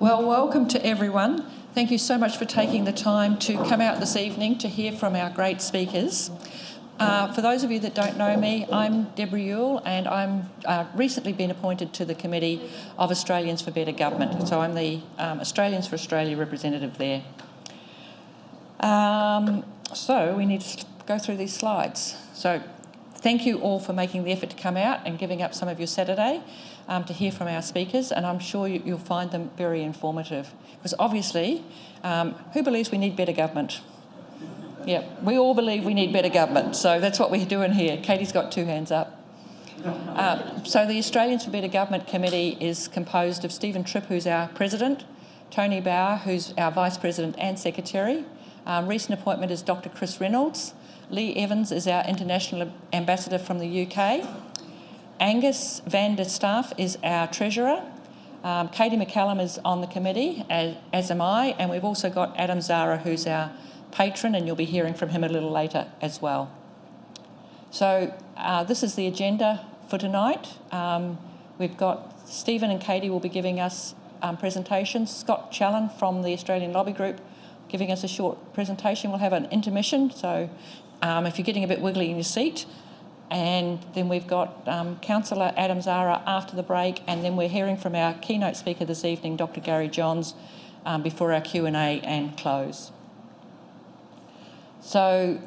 Well, welcome to everyone. Thank you so much for taking the time to come out this evening to hear from our great speakers. For those of you that don't know me, I'm Deborah Ewell and I'm recently been appointed to the Committee of Australians for Better Government. So I'm the Australians for Australia representative there. So we need to go through these slides. So thank you all for making the effort to come out and giving up some of your Saturday to hear from our speakers, and I'm sure you'll find them very informative. Because obviously, who believes we need better government? Yeah, we all believe we need better government, so that's what we're doing here. Katy's got two hands up. So the Australians for Better Government Committee is composed of Stephen Tripp, who's our President, Tony Bauer, who's our Vice President and Secretary. Recent appointment is Dr Chris Reynolds. Lee Evans is our International Ambassador from the UK. Angus van der Staff is our Treasurer. Katy McCallum is on the committee, as am I, and we've also got Adam Zahra, who's our patron, and you'll be hearing from him a little later as well. So this is the agenda for tonight. We've got Stephen and Katy will be giving us presentations. Scott Challen from the Australian Lobby Group giving us a short presentation. We'll have an intermission, so if you're getting a bit wiggly in your seat. And then we've got Councillor Adam Zahra after the break, and then we're hearing from our keynote speaker this evening, Dr Gary Johns, before our Q&A and close. So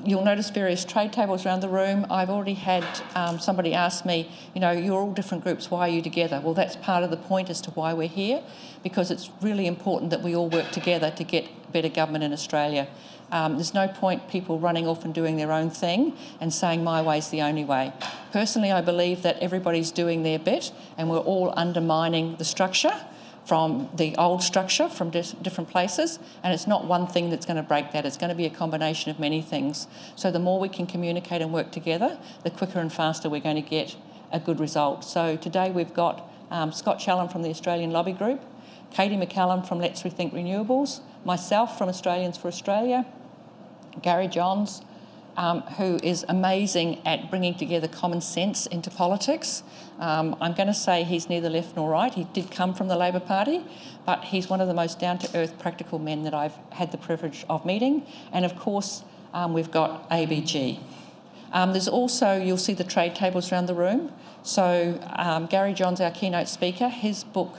you'll notice various trade tables around the room. I've already had somebody ask me, you're all different groups, why are you together? Well, that's part of the point as to why we're here, because it's really important that we all work together to get better government in Australia. There's no point people running off and doing their own thing and saying my way's the only way. Personally, I believe that everybody's doing their bit and we're all undermining the structure from the old structure from different places, and it's not one thing that's going to break that. It's going to be a combination of many things. So the more we can communicate and work together, the quicker and faster we're going to get a good result. So today we've got Scott Challen from the Australian Lobby Group, Katy McCallum from Let's Rethink Renewables, myself from Australians for Australia, Gary Johns, who is amazing at bringing together common sense into politics. I'm going to say he's neither left nor right. He did come from the Labor Party, but he's one of the most down-to-earth, practical men that I've had the privilege of meeting. And of course, we've got ABG. There's also, you'll see the trade tables around the room. So Gary Johns, our keynote speaker, his book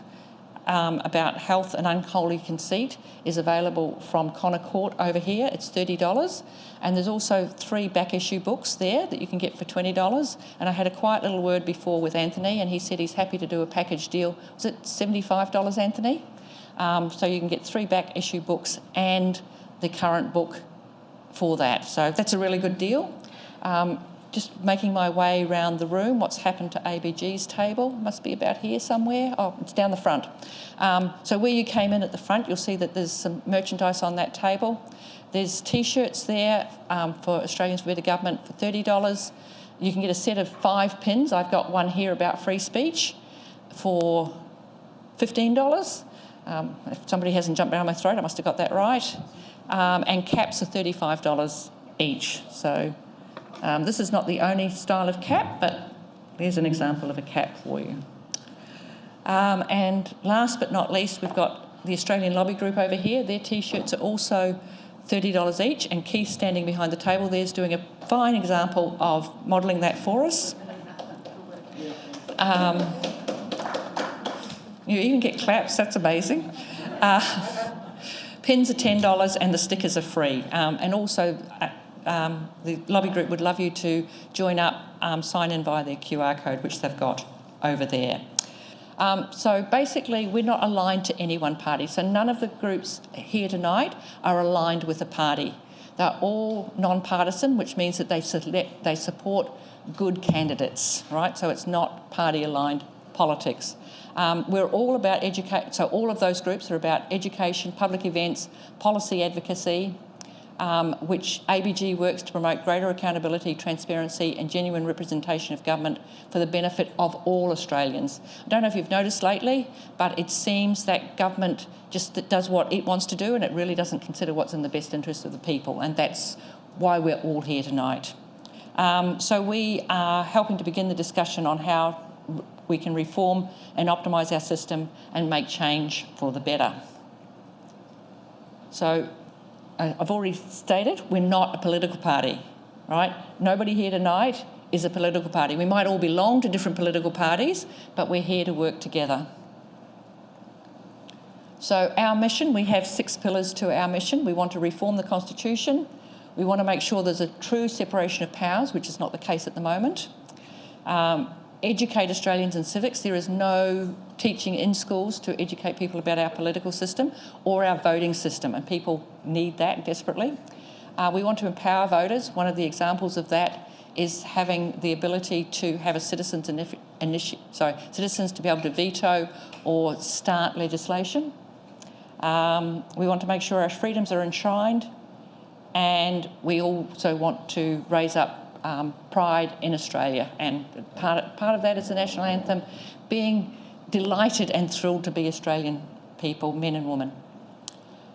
about health and unholy conceit is available from Connor Court over here. It's $30. And there's also 3 back issue books there that you can get for $20. And I had a quiet little word before with Anthony, and he said he's happy to do a package deal. Was it $75, Anthony? So you can get 3 back issue books and the current book for that. So that's a really good deal. Just making my way around the room, what's happened to ABG's table? Must be about here somewhere. Oh, it's down the front. So where you came in at the front, you'll see that there's some merchandise on that table. There's T-shirts there for Australians for Better Government for $30. You can get a set of 5 pins. I've got one here about free speech for $15. If somebody hasn't jumped down my throat, I must have got that right. And caps are $35 each. So this is not the only style of cap, but there's an example of a cap for you. And last but not least, we've got the Australian Lobby Group over here. Their T-shirts are also $30 each, and Keith, standing behind the table there, is doing a fine example of modelling that for us. You even get claps, that's amazing. Pins are $10 and the stickers are free. And also, the lobby group would love you to join up, sign in via their QR code, which they've got over there. So basically, we're not aligned to any one party. So none of the groups here tonight are aligned with a party. They're all non-partisan, which means that they support good candidates, right? So it's not party-aligned politics. We're all about education. So all of those groups are about education, public events, policy advocacy, which ABG works to promote greater accountability, transparency and genuine representation of government for the benefit of all Australians. I don't know if you've noticed lately, but it seems that government just does what it wants to do and it really doesn't consider what's in the best interest of the people, and that's why we're all here tonight. So we are helping to begin the discussion on how we can reform and optimise our system and make change for the better. So I've already stated we're not a political party, right? Nobody here tonight is a political party. We might all belong to different political parties, but we're here to work together. So our mission, we have 6 pillars to our mission. We want to reform the Constitution. We want to make sure there's a true separation of powers, which is not the case at the moment. Educate Australians in civics. There is no teaching in schools to educate people about our political system or our voting system, and people need that desperately. We want to empower voters. One of the examples of that is having the ability to have a citizens to be able to veto or start legislation. We want to make sure our freedoms are enshrined, and we also want to raise up pride in Australia, and part of that is the national anthem, being delighted and thrilled to be Australian people, men and women.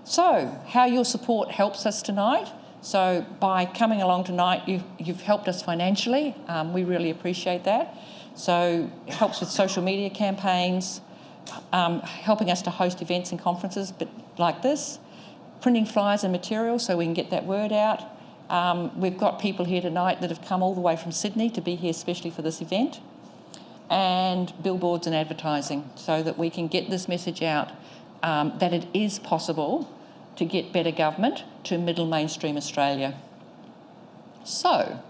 So, how your support helps us tonight. So, by coming along tonight, you've helped us financially. We really appreciate that. So, it helps with social media campaigns, helping us to host events and conferences like this, printing flyers and materials so we can get that word out. We've got people here tonight that have come all the way from Sydney to be here especially for this event, and billboards and advertising so that we can get this message out that it is possible to get better government to middle mainstream Australia. So,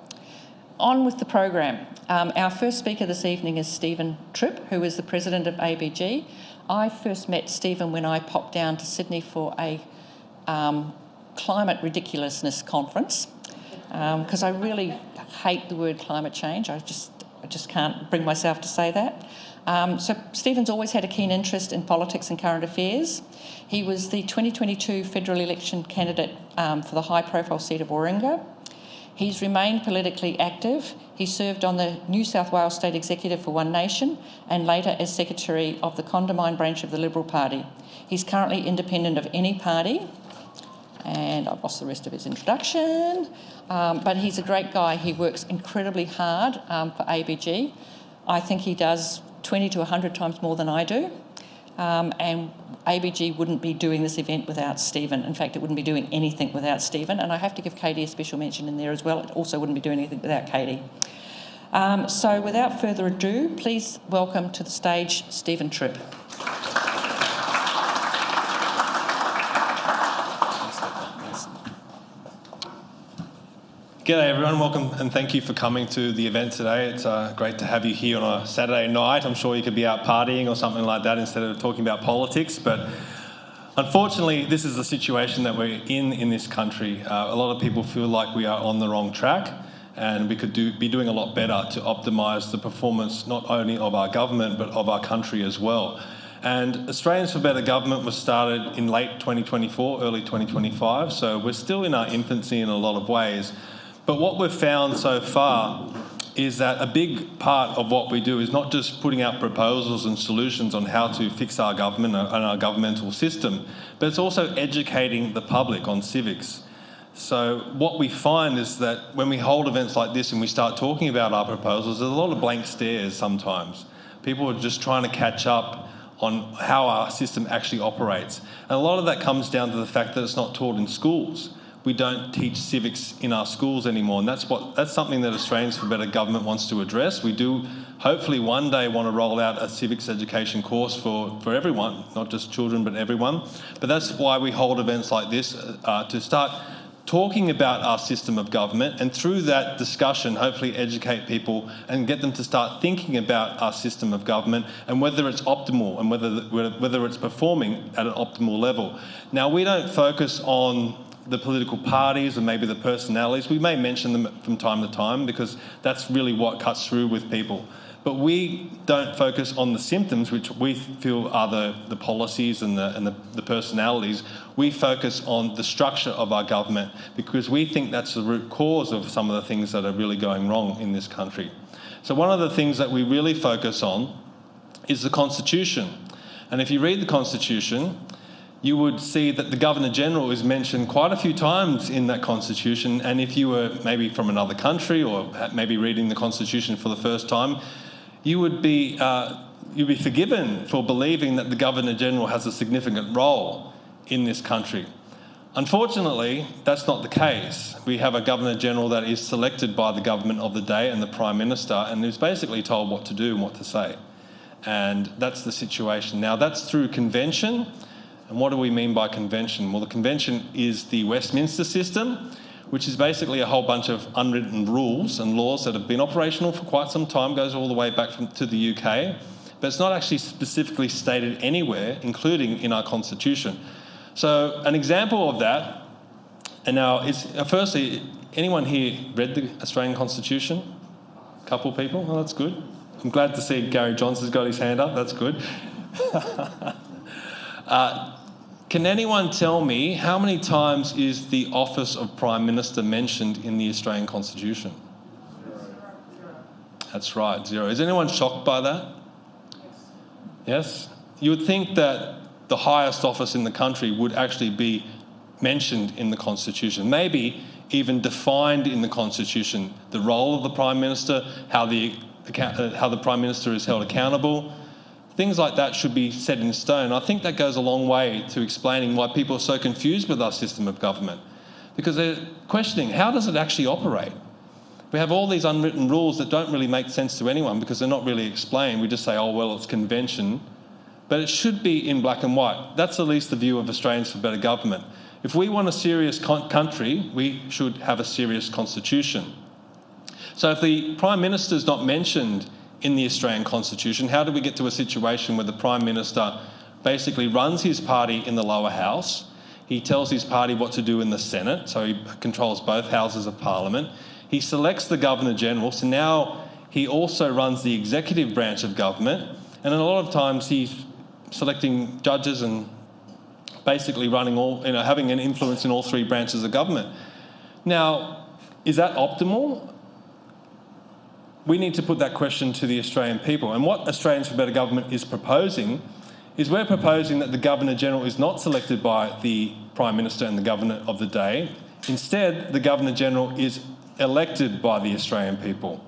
on with the program. Our first speaker this evening is Stephen Tripp, who is the president of ABG. I first met Stephen when I popped down to Sydney for a climate ridiculousness conference, because I really hate the word climate change. I just can't bring myself to say that. So Stephen's always had a keen interest in politics and current affairs. He was the 2022 federal election candidate for the high-profile seat of Warringah. He's remained politically active. He served on the New South Wales State Executive for One Nation and later as Secretary of the Condamine branch of the Liberal Party. He's currently independent of any party, and I've lost the rest of his introduction, but he's a great guy. He works incredibly hard for ABG. I think he does 20 to 100 times more than I do, and ABG wouldn't be doing this event without Stephen. In fact, it wouldn't be doing anything without Stephen, and I have to give Katy a special mention in there as well. It also wouldn't be doing anything without Katy. So without further ado, please welcome to the stage Stephen Tripp. G'day everyone, welcome and thank you for coming to the event today. It's great to have you here on a Saturday night. I'm sure you could be out partying or something like that instead of talking about politics, but unfortunately this is the situation that we're in this country. A lot of people feel like we are on the wrong track, and we could be doing a lot better to optimise the performance not only of our government but of our country as well. And Australians for Better Government was started in late 2024, early 2025, so we're still in our infancy in a lot of ways. But what we've found so far is that a big part of what we do is not just putting out proposals and solutions on how to fix our government and our governmental system, but it's also educating the public on civics. So what we find is that when we hold events like this and we start talking about our proposals, there's a lot of blank stares sometimes. People are just trying to catch up on how our system actually operates. And a lot of that comes down to the fact that it's not taught in schools. We don't teach civics in our schools anymore, and that's something that Australians for Better Government wants to address. We do hopefully one day want to roll out a civics education course for everyone, not just children but everyone. But that's why we hold events like this, to start talking about our system of government, and through that discussion hopefully educate people and get them to start thinking about our system of government and whether it's optimal and whether it's performing at an optimal level. Now, we don't focus on the political parties and maybe the personalities. We may mention them from time to time because that's really what cuts through with people. But we don't focus on the symptoms, which we feel are the policies and the personalities. We focus on the structure of our government because we think that's the root cause of some of the things that are really going wrong in this country. So one of the things that we really focus on is the Constitution. And if you read the Constitution, you would see that the Governor-General is mentioned quite a few times in that Constitution, and if you were maybe from another country or maybe reading the Constitution for the first time, you'd be forgiven for believing that the Governor-General has a significant role in this country. Unfortunately, that's not the case. We have a Governor-General that is selected by the government of the day and the Prime Minister, and is basically told what to do and what to say. And that's the situation. Now, that's through convention. And what do we mean by convention? Well, the convention is the Westminster system, which is basically a whole bunch of unwritten rules and laws that have been operational for quite some time, goes all the way back to the UK, but it's not actually specifically stated anywhere, including in our Constitution. So an example of that, and now is, firstly, anyone here read the Australian Constitution? A couple of people? Oh, that's good. I'm glad to see Gary Johnson's got his hand up, that's good. Can anyone tell me how many times is the office of Prime Minister mentioned in the Australian Constitution? 0. That's right, 0. Is anyone shocked by that? Yes? You would think that the highest office in the country would actually be mentioned in the Constitution, maybe even defined in the Constitution, the role of the Prime Minister, how the Prime Minister is held accountable. Things like that should be set in stone. I think that goes a long way to explaining why people are so confused with our system of government, because they're questioning, how does it actually operate? We have all these unwritten rules that don't really make sense to anyone because they're not really explained. We just say, oh, well, it's convention. But it should be in black and white. That's at least the view of Australians for Better Government. If we want a serious country, we should have a serious constitution. So if the Prime Minister is not mentioned in the Australian Constitution, how do we get to a situation where the Prime Minister basically runs his party in the lower house, he tells his party what to do in the Senate, so he controls both houses of Parliament, he selects the Governor-General, so now he also runs the executive branch of government, and a lot of times he's selecting judges and basically running having an influence in all three branches of government. Now, is that optimal? We need to put that question to the Australian people. And what Australians for Better Government is proposing is we're proposing that the Governor-General is not selected by the Prime Minister and the Governor of the day. Instead, the Governor-General is elected by the Australian people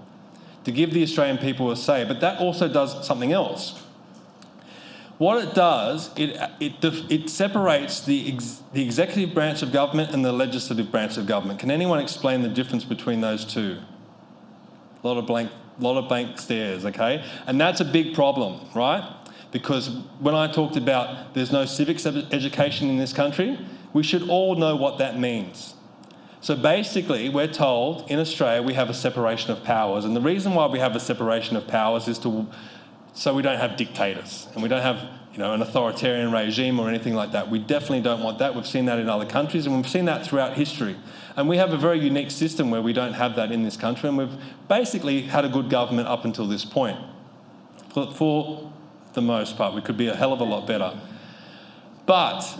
to give the Australian people a say. But that also does something else. What it does, it separates the executive branch of government and the legislative branch of government. Can anyone explain the difference between those two? A lot of blank stares, okay? And that's a big problem, right? Because when I talked about there's no civics education in this country, we should all know what that means. So basically, we're told in Australia we have a separation of powers. And the reason why we have a separation of powers is so we don't have dictators and we don't have an authoritarian regime or anything like that. We definitely don't want that. We've seen that in other countries and we've seen that throughout history. And we have a very unique system where we don't have that in this country, and we've basically had a good government up until this point. For the most part, we could be a hell of a lot better. But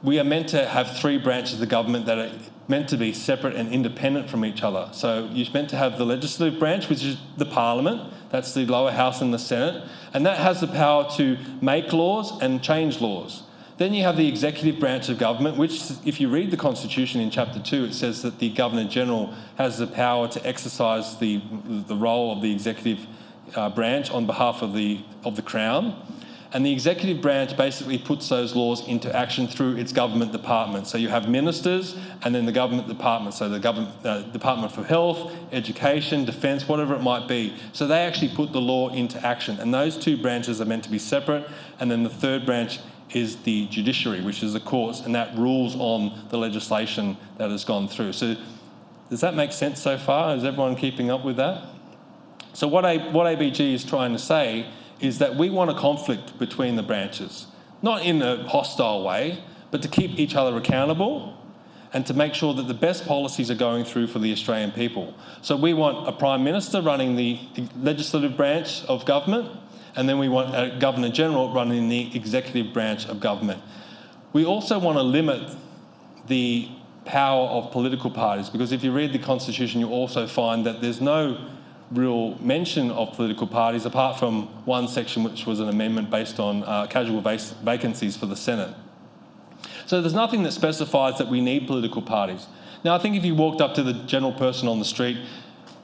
we are meant to have three branches of government that are meant to be separate and independent from each other. So you're meant to have the legislative branch, which is the Parliament, that's the lower house and the Senate, and that has the power to make laws and change laws. Then you have the executive branch of government, which, if you read the Constitution in Chapter 2, it says that the Governor-General has the power to exercise the role of the executive branch on behalf of the Crown. And the executive branch basically puts those laws into action through its government department. So you have ministers and then the government department. So the Department for Health, Education, Defence, whatever it might be. So they actually put the law into action. And those two branches are meant to be separate. And then the third branch is the judiciary, which is the courts, and that rules on the legislation that has gone through. So does that make sense so far? Is everyone keeping up with that? So what ABG is trying to say is that we want a conflict between the branches, not in a hostile way, but to keep each other accountable and to make sure that the best policies are going through for the Australian people. So we want a Prime Minister running the legislative branch of government, and then we want a Governor-General running the executive branch of government. We also want to limit the power of political parties, because if you read the Constitution, you also find that there's no real mention of political parties apart from one section which was an amendment based on casual vacancies for the Senate. So there's nothing that specifies that we need political parties. Now, I think if you walked up to the general person on the street,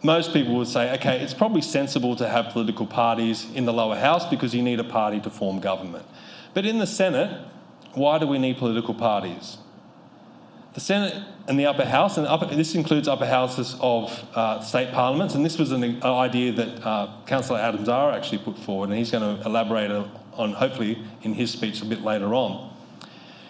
most people would say, okay, it's probably sensible to have political parties in the lower house because you need a party to form government. But in the Senate, why do we need political parties? The Senate and the upper house, and this includes upper houses of state parliaments, and this was an idea that Councillor Zahra actually put forward, and he's going to elaborate on, hopefully, in his speech a bit later on.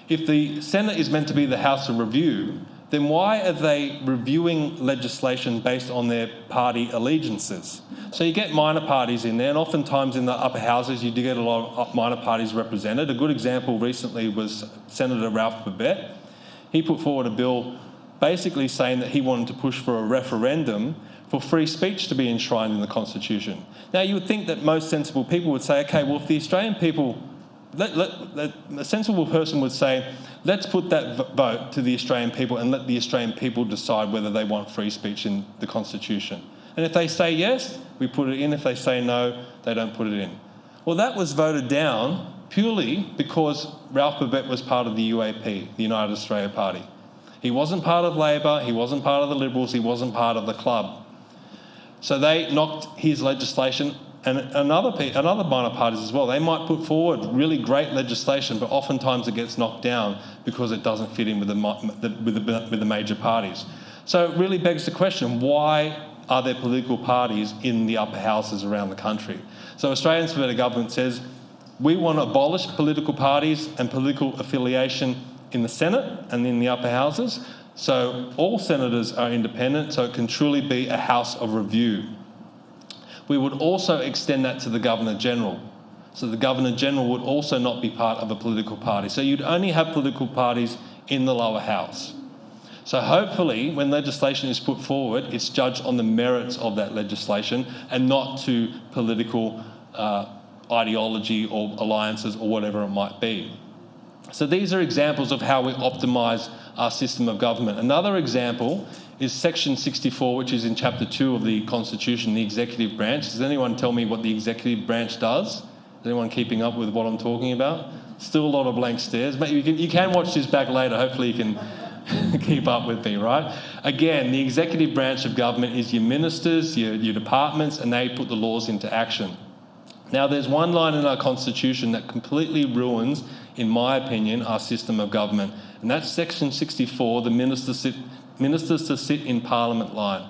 If the Senate is meant to be the house of review, then why are they reviewing legislation based on their party allegiances? So you get minor parties in there, and oftentimes in the upper houses you do get a lot of minor parties represented. A good example recently was Senator Ralph Babet. He put forward a bill basically saying that he wanted to push for a referendum for free speech to be enshrined in the Constitution. Now, you would think that most sensible people would say, okay, well, if the Australian people, a sensible person would say, let's put that vote to the Australian people and let the Australian people decide whether they want free speech in the Constitution. And if they say yes, we put it in. If they say no, they don't put it in. Well, that was voted down purely because Ralph Babet was part of the UAP, the United Australia Party. He wasn't part of Labor, he wasn't part of the Liberals, he wasn't part of the club. So they knocked his legislation, and another minor parties as well. They might put forward really great legislation, but oftentimes it gets knocked down because it doesn't fit in with the major parties. So it really begs the question, why are there political parties in the upper houses around the country? So Australians for Better Government says, we want to abolish political parties and political affiliation in the Senate and in the upper houses, so all senators are independent, so it can truly be a house of review. We would also extend that to the Governor-General. So the Governor-General would also not be part of a political party. So you'd only have political parties in the lower house. So hopefully, when legislation is put forward, it's judged on the merits of that legislation and not to political ideology or alliances or whatever it might be. So these are examples of how we optimise our system of government. Another example is Section 64, which is in Chapter 2 of the Constitution, the executive branch. Does anyone tell me what the executive branch does? Is anyone keeping up with what I'm talking about? Still a lot of blank stares. But you can watch this back later. Hopefully you can keep up with me, right? Again, the executive branch of government is your ministers, your departments, and they put the laws into action. Now, there's one line in our Constitution that completely ruins, in my opinion, our system of government, and that's Section 64, the ministers to sit in Parliament line.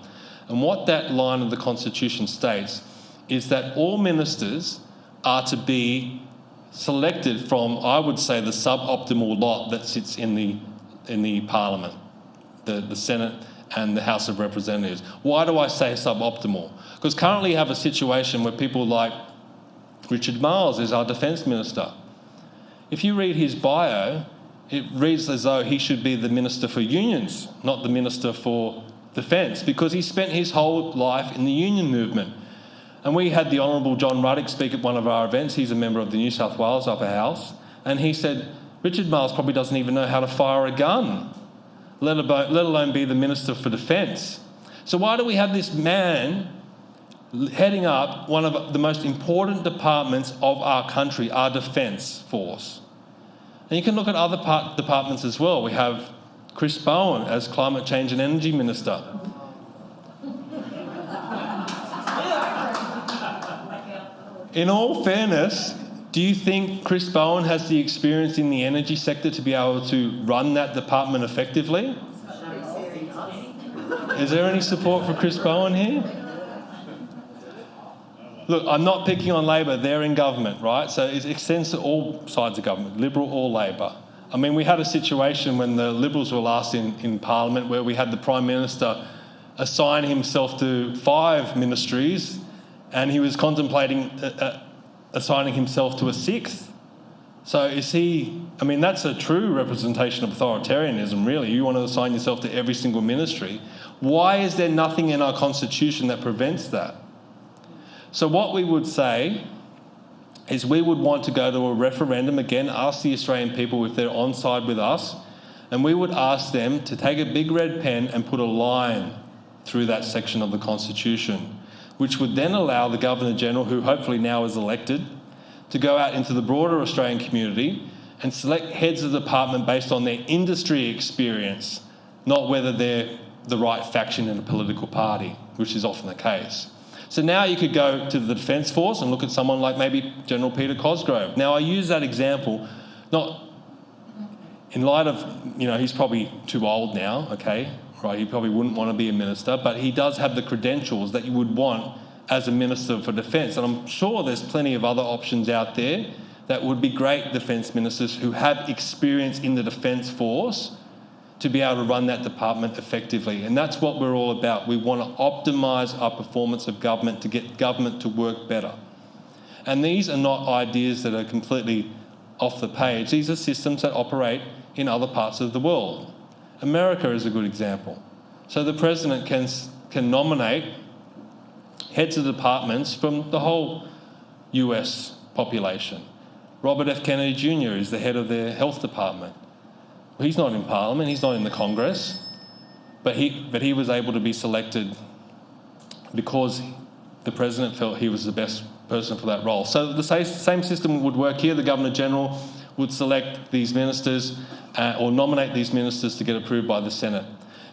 And what that line of the Constitution states is that all ministers are to be selected from, I would say, the suboptimal lot that sits in the Parliament, the Senate and the House of Representatives. Why do I say suboptimal? Because currently you have a situation where people like Richard Marles is our Defence Minister. If you read his bio, it reads as though he should be the Minister for Unions, not the Minister for Defence, because he spent his whole life in the union movement. And we had the Honourable John Ruddock speak at one of our events. He's a member of the New South Wales Upper House, and he said, Richard Marles probably doesn't even know how to fire a gun, let alone be the Minister for Defence. So why do we have this man heading up one of the most important departments of our country, our Defence Force? And you can look at other departments as well. We have Chris Bowen as Climate Change and Energy Minister. In all fairness, do you think Chris Bowen has the experience in the energy sector to be able to run that department effectively? Is there any support for Chris Bowen here? Look, I'm not picking on Labor, they're in government, right? So it extends to all sides of government, Liberal or Labor. I mean, we had a situation when the Liberals were last in Parliament where we had the Prime Minister assign himself to 5 ministries and he was contemplating assigning himself to a 6th. So is he, I mean, that's a true representation of authoritarianism, really. You want to assign yourself to every single ministry. Why is there nothing in our Constitution that prevents that? So what we would say is we would want to go to a referendum, again, ask the Australian people if they're on side with us, and we would ask them to take a big red pen and put a line through that section of the Constitution, which would then allow the Governor-General, who hopefully now is elected, to go out into the broader Australian community and select heads of the department based on their industry experience, not whether they're the right faction in a political party. which is often the case. So now you could go to the Defence Force and look at someone like maybe General Peter Cosgrove. Now, I use that example not in light of, he's probably too old now, okay, right? He probably wouldn't want to be a minister, but he does have the credentials that you would want as a Minister for Defence. And I'm sure there's plenty of other options out there that would be great Defence Ministers who have experience in the Defence Force to be able to run that department effectively. And that's what we're all about. We want to optimise our performance of government to get government to work better. And these are not ideas that are completely off the page. These are systems that operate in other parts of the world. America is a good example. So the President can nominate heads of departments from the whole US population. Robert F. Kennedy Jr. is the head of their health department. Well, he's not in Parliament, he's not in the Congress, but he was able to be selected because the President felt he was the best person for that role. So the same system would work here. The Governor-General would select these ministers or nominate these ministers to get approved by the Senate.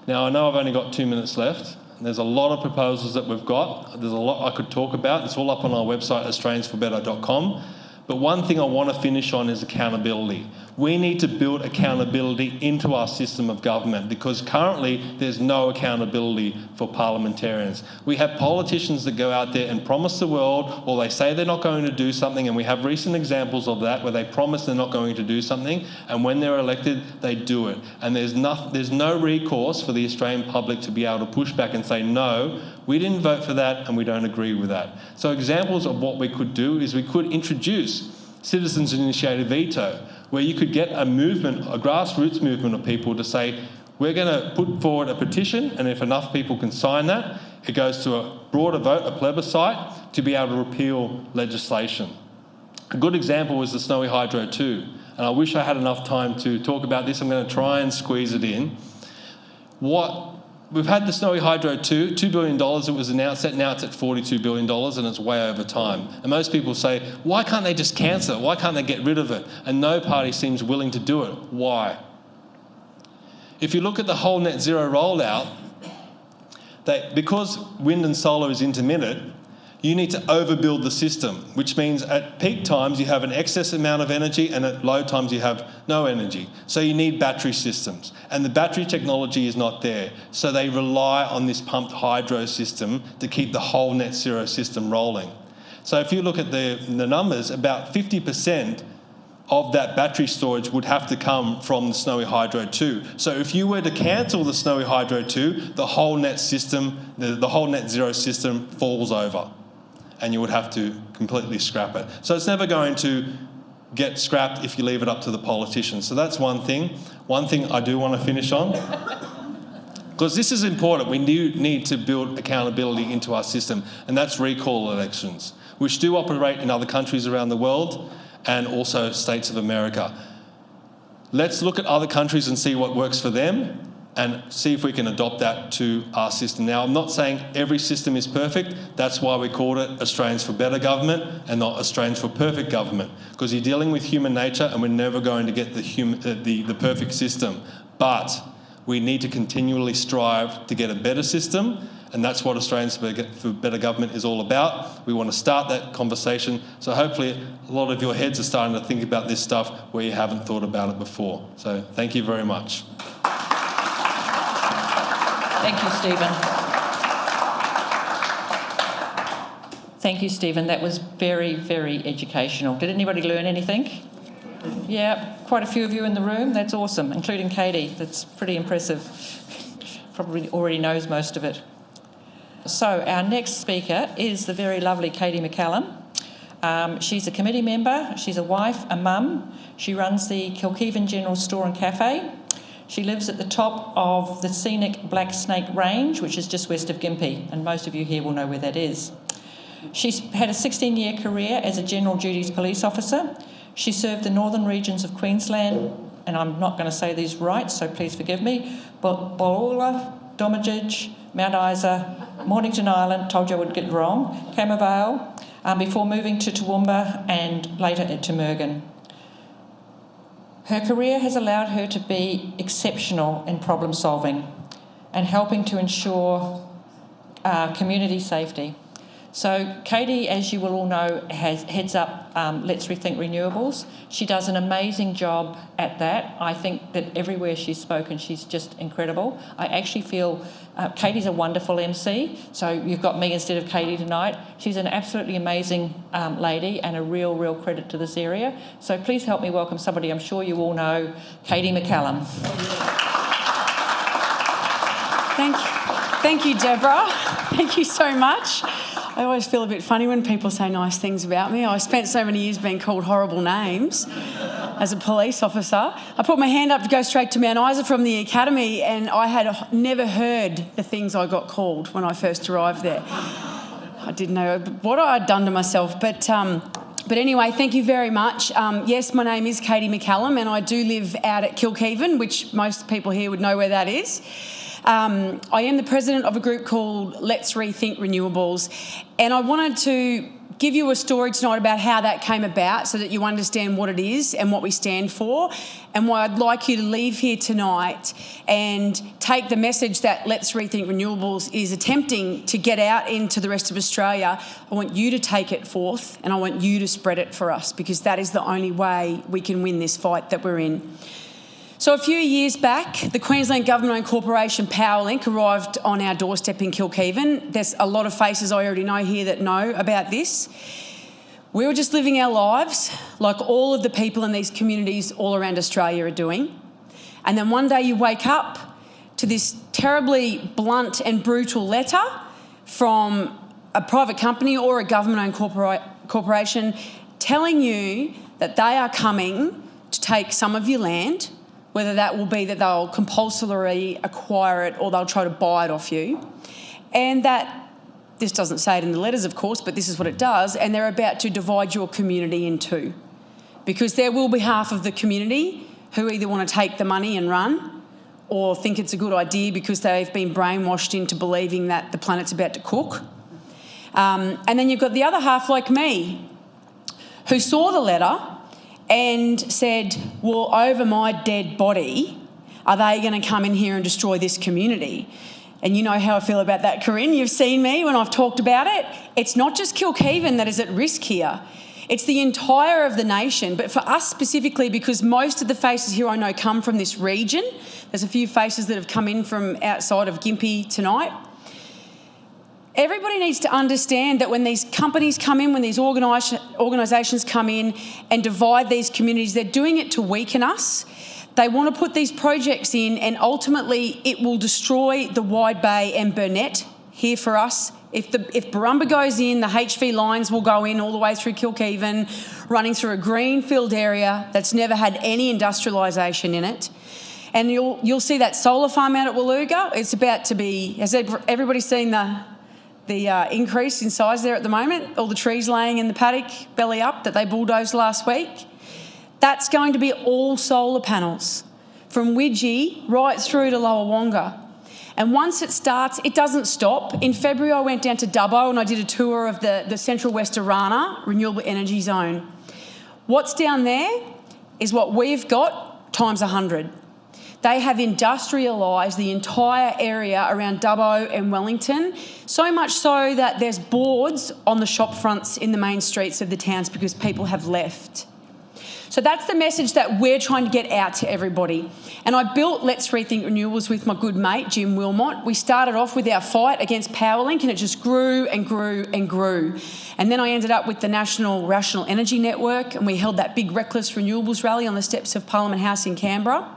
Now, I know I've only got 2 minutes left. There's a lot of proposals that we've got. There's a lot I could talk about. It's all up on our website, australiansforbetter.com. But one thing I want to finish on is accountability. We need to build accountability into our system of government because currently there's no accountability for parliamentarians. We have politicians that go out there and promise the world, or they say they're not going to do something, and we have recent examples of that where they promise they're not going to do something, and when they're elected, they do it. And there's no recourse for the Australian public to be able to push back and say, no, we didn't vote for that and we don't agree with that. So examples of what we could do is we could introduce citizens initiated veto, where you could get a movement, a grassroots movement of people to say, we're going to put forward a petition, and if enough people can sign that, it goes to a broader vote, a plebiscite, to be able to repeal legislation. A good example was the Snowy Hydro 2, and I wish I had enough time to talk about this. I'm going to try and squeeze it in. We've had the Snowy Hydro 2, $2 billion it was announced at, now it's at $42 billion and it's way over time. And most people say, why can't they just cancel it? Why can't they get rid of it? And no party seems willing to do it. Why? If you look at the whole net zero rollout, because wind and solar is intermittent, you need to overbuild the system, which means at peak times you have an excess amount of energy and at low times you have no energy. So you need battery systems. And the battery technology is not there. So they rely on this pumped hydro system to keep the whole net zero system rolling. So if you look at the numbers, about 50% of that battery storage would have to come from the Snowy Hydro 2. So if you were to cancel the Snowy Hydro 2, the whole net system, the whole net zero system falls over, and you would have to completely scrap it. So it's never going to get scrapped if you leave it up to the politicians. So that's one thing. One thing I do want to finish on, because this is important. We do need to build accountability into our system, and that's recall elections, which do operate in other countries around the world and also states of America. Let's look at other countries and see what works for them and see if we can adopt that to our system. Now, I'm not saying every system is perfect. That's why we called it Australians for Better Government and not Australians for Perfect Government, because you're dealing with human nature and we're never going to get the perfect system. But we need to continually strive to get a better system, and that's what Australians for Better Government is all about. We want to start that conversation, so hopefully a lot of your heads are starting to think about this stuff where you haven't thought about it before. So thank you very much. Thank you, Stephen. Thank you, Stephen. That was very, very educational. Did anybody learn anything? Yeah, quite a few of you in the room. That's awesome, including Katy. That's pretty impressive. Probably already knows most of it. So our next speaker is the very lovely Katy McCallum. She's a committee member. She's a wife, a mum. She runs the Kilkeven General Store and Cafe. She lives at the top of the scenic Black Snake Range, which is just west of Gympie, and most of you here will know where that is. She's had a 16-year career as a general duties police officer. She served the northern regions of Queensland, and I'm not going to say these right, so please forgive me, but Balloola, Domagoj, Mount Isa, Mornington Island, told you I would get it wrong, Cambervale, before moving to Toowoomba and later at Tumergan. Her career has allowed her to be exceptional in problem solving and helping to ensure community safety. So Katy, as you will all know, heads up Let's Rethink Renewables. She does an amazing job at that. I think that everywhere she's spoken, she's just incredible. I actually feel Katy's a wonderful MC, so you've got me instead of Katy tonight. She's an absolutely amazing lady and a real credit to this area. So please help me welcome somebody I'm sure you all know, Katy McCallum. Thank you, Deborah. Thank you so much. I always feel a bit funny when people say nice things about me. I spent so many years being called horrible names as a police officer. I put my hand up to go straight to Mount Isa from the academy, and I had never heard the things I got called when I first arrived there. I didn't know what I'd done to myself, but anyway, thank you very much. Yes, my name is Katy McCallum, and I do live out at Kilkeven, which most people here would know where that is. I am the president of a group called Let's Rethink Renewables, and I wanted to give you a story tonight about how that came about so that you understand what it is and what we stand for, and why I'd like you to leave here tonight and take the message that Let's Rethink Renewables is attempting to get out into the rest of Australia. I want you to take it forth, and I want you to spread it for us, because that is the only way we can win this fight that we're in. So a few years back, the Queensland government-owned corporation Powerlink arrived on our doorstep in Kilkeven. There's a lot of faces I already know here that know about this. We were just living our lives like all of the people in these communities all around Australia are doing. And then one day you wake up to this terribly blunt and brutal letter from a private company or a government-owned corporation telling you that they are coming to take some of your land, whether that will be that they'll compulsorily acquire it or they'll try to buy it off you. And that, this doesn't say it in the letters, of course, but this is what it does, and they're about to divide your community in two. Because there will be half of the community who either want to take the money and run, or think it's a good idea because they've been brainwashed into believing that the planet's about to cook. And then you've got the other half, like me, who saw the letter and said, well, over my dead body, are they going to come in here and destroy this community? And you know how I feel about that, Corinne. You've seen me when I've talked about it. It's not just Kilkeven that is at risk here. It's the entire of the nation. But for us specifically, because most of the faces here I know come from this region, there's a few faces that have come in from outside of Gympie tonight. Everybody needs to understand that when these companies come in, when these organisations come in and divide these communities, they're doing it to weaken us. They want to put these projects in, and ultimately it will destroy the Wide Bay and Burnett here for us. If Barumba goes in, the HV lines will go in all the way through Kilkeven, running through a greenfield area that's never had any industrialisation in it. And you'll see that solar farm out at Waluga. It's about to be, has everybody seen the increase in size there at the moment? All the trees laying in the paddock, belly up, that they bulldozed last week. That's going to be all solar panels from Widgie right through to Lower Wonga. And once it starts, it doesn't stop. In February, I went down to Dubbo and I did a tour of the Central West Arana Renewable Energy Zone. What's down there is what we've got times 100. They have industrialised the entire area around Dubbo and Wellington, so much so that there's boards on the shop fronts in the main streets of the towns because people have left. So that's the message that we're trying to get out to everybody. And I built Let's Rethink Renewables with my good mate, Jim Wilmot. We started off with our fight against Powerlink, and it just grew and grew and grew. And then I ended up with the National Rational Energy Network, and we held that big Reckless Renewables rally on the steps of Parliament House in Canberra.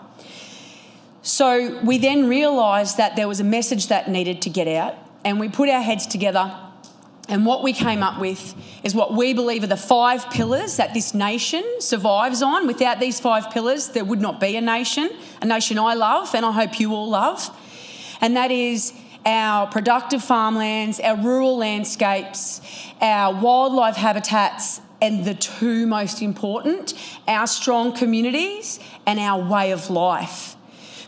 So we then realised that there was a message that needed to get out, and we put our heads together, and what we came up with is what we believe are the 5 pillars that this nation survives on. Without these 5 pillars, there would not be a nation I love and I hope you all love. And that is our productive farmlands, our rural landscapes, our wildlife habitats, and the 2 most important, our strong communities and our way of life.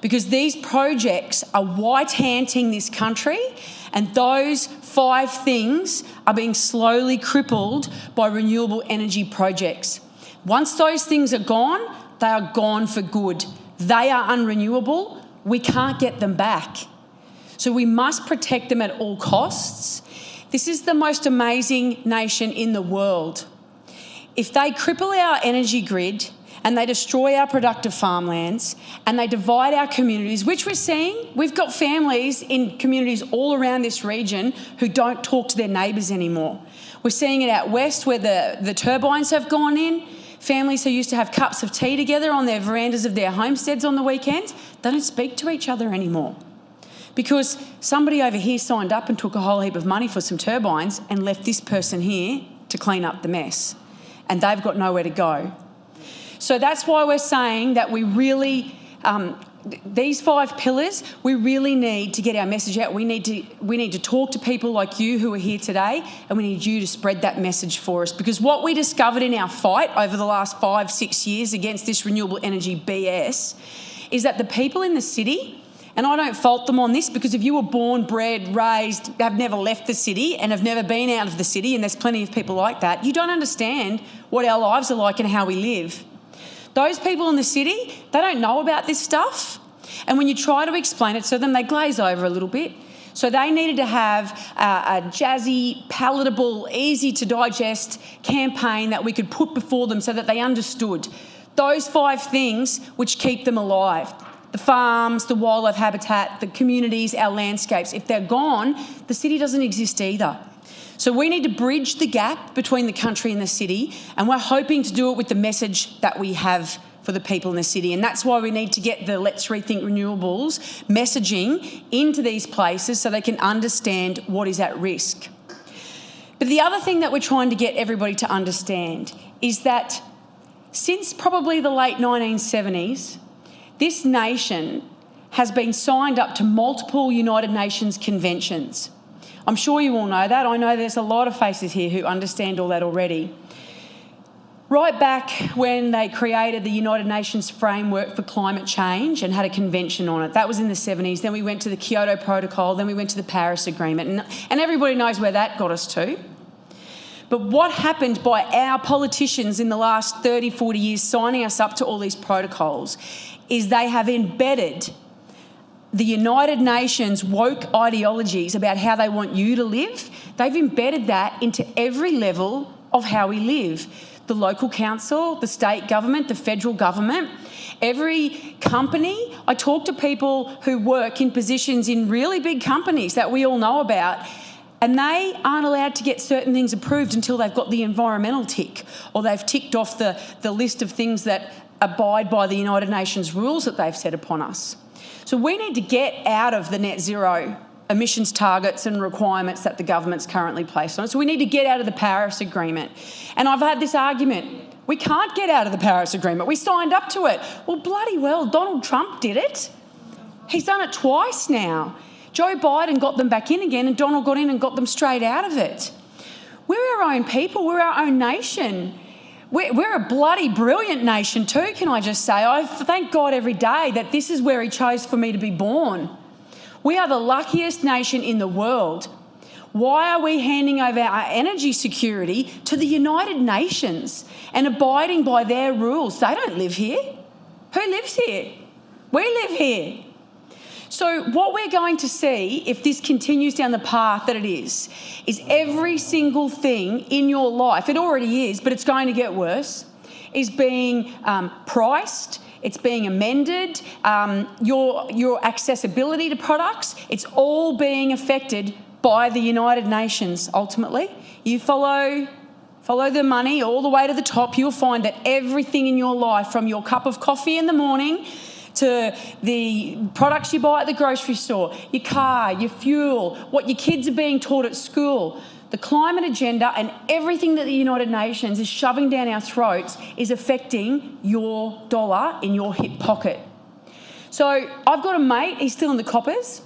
Because these projects are white-handing this country, and those 5 things are being slowly crippled by renewable energy projects. Once those things are gone, they are gone for good. They are unrenewable. We can't get them back. So we must protect them at all costs. This is the most amazing nation in the world. If they cripple our energy grid and they destroy our productive farmlands and they divide our communities, which we're seeing, we've got families in communities all around this region who don't talk to their neighbours anymore. We're seeing it out west where the turbines have gone in. Families who used to have cups of tea together on their verandas of their homesteads on the weekends, they don't speak to each other anymore because somebody over here signed up and took a whole heap of money for some turbines and left this person here to clean up the mess, and they've got nowhere to go. So that's why we're saying that we really, these 5 pillars, we really need to get our message out. We need to talk to people like you who are here today, and we need you to spread that message for us, because what we discovered in our fight over the last 5-6 years against this renewable energy BS is that the people in the city, and I don't fault them on this, because if you were born, bred, raised, have never left the city and have never been out of the city, and there's plenty of people like that, you don't understand what our lives are like and how we live. Those people in the city, they don't know about this stuff. And when you try to explain it to them, they glaze over a little bit. So they needed to have a jazzy, palatable, easy to digest campaign that we could put before them so that they understood those 5 things which keep them alive. The farms, the wildlife habitat, the communities, our landscapes. If they're gone, the city doesn't exist either. So we need to bridge the gap between the country and the city, and we're hoping to do it with the message that we have for the people in the city. And that's why we need to get the Let's Rethink Renewables messaging into these places so they can understand what is at risk. But the other thing that we're trying to get everybody to understand is that since probably the late 1970s, this nation has been signed up to multiple United Nations conventions. I'm sure you all know that. I know there's a lot of faces here who understand all that already. Right back when they created the United Nations Framework for Climate Change and had a convention on it, that was in the 70s. Then we went to the Kyoto Protocol, then we went to the Paris Agreement, and everybody knows where that got us to. But what happened by our politicians in the last 30, 40 years signing us up to all these protocols is they have embedded the United Nations woke ideologies about how they want you to live. They've embedded that into every level of how we live. The local council, the state government, the federal government, every company. I talk to people who work in positions in really big companies that we all know about, and they aren't allowed to get certain things approved until they've got the environmental tick, or they've ticked off the list of things that abide by the United Nations rules that they've set upon us. So we need to get out of the net zero emissions targets and requirements that the government's currently placed on it. So we need to get out of the Paris Agreement. And I've had this argument, we can't get out of the Paris Agreement. We signed up to it. Well, bloody well, Donald Trump did it. He's done it twice now. Joe Biden got them back in again, and Donald got in and got them straight out of it. We're our own people. We're our own nation. We're a bloody brilliant nation too, can I just say. I thank God every day that this is where he chose for me to be born. We are the luckiest nation in the world. Why are we handing over our energy security to the United Nations and abiding by their rules? They don't live here. Who lives here? We live here. So what we're going to see, if this continues down the path that it is every single thing in your life, it already is, but it's going to get worse, is being priced, it's being amended, your accessibility to products, it's all being affected by the United Nations ultimately. You follow the money all the way to the top, you'll find that everything in your life, from your cup of coffee in the morning to the products you buy at the grocery store, your car, your fuel, what your kids are being taught at school, the climate agenda and everything that the United Nations is shoving down our throats is affecting your dollar in your hip pocket. So I've got a mate, he's still in the coppers.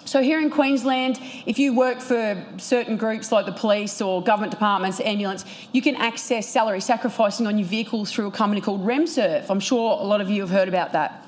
So here in Queensland, if you work for certain groups like the police or government departments, ambulance, you can access salary sacrificing on your vehicles through a company called RemServe. I'm sure a lot of you have heard about that.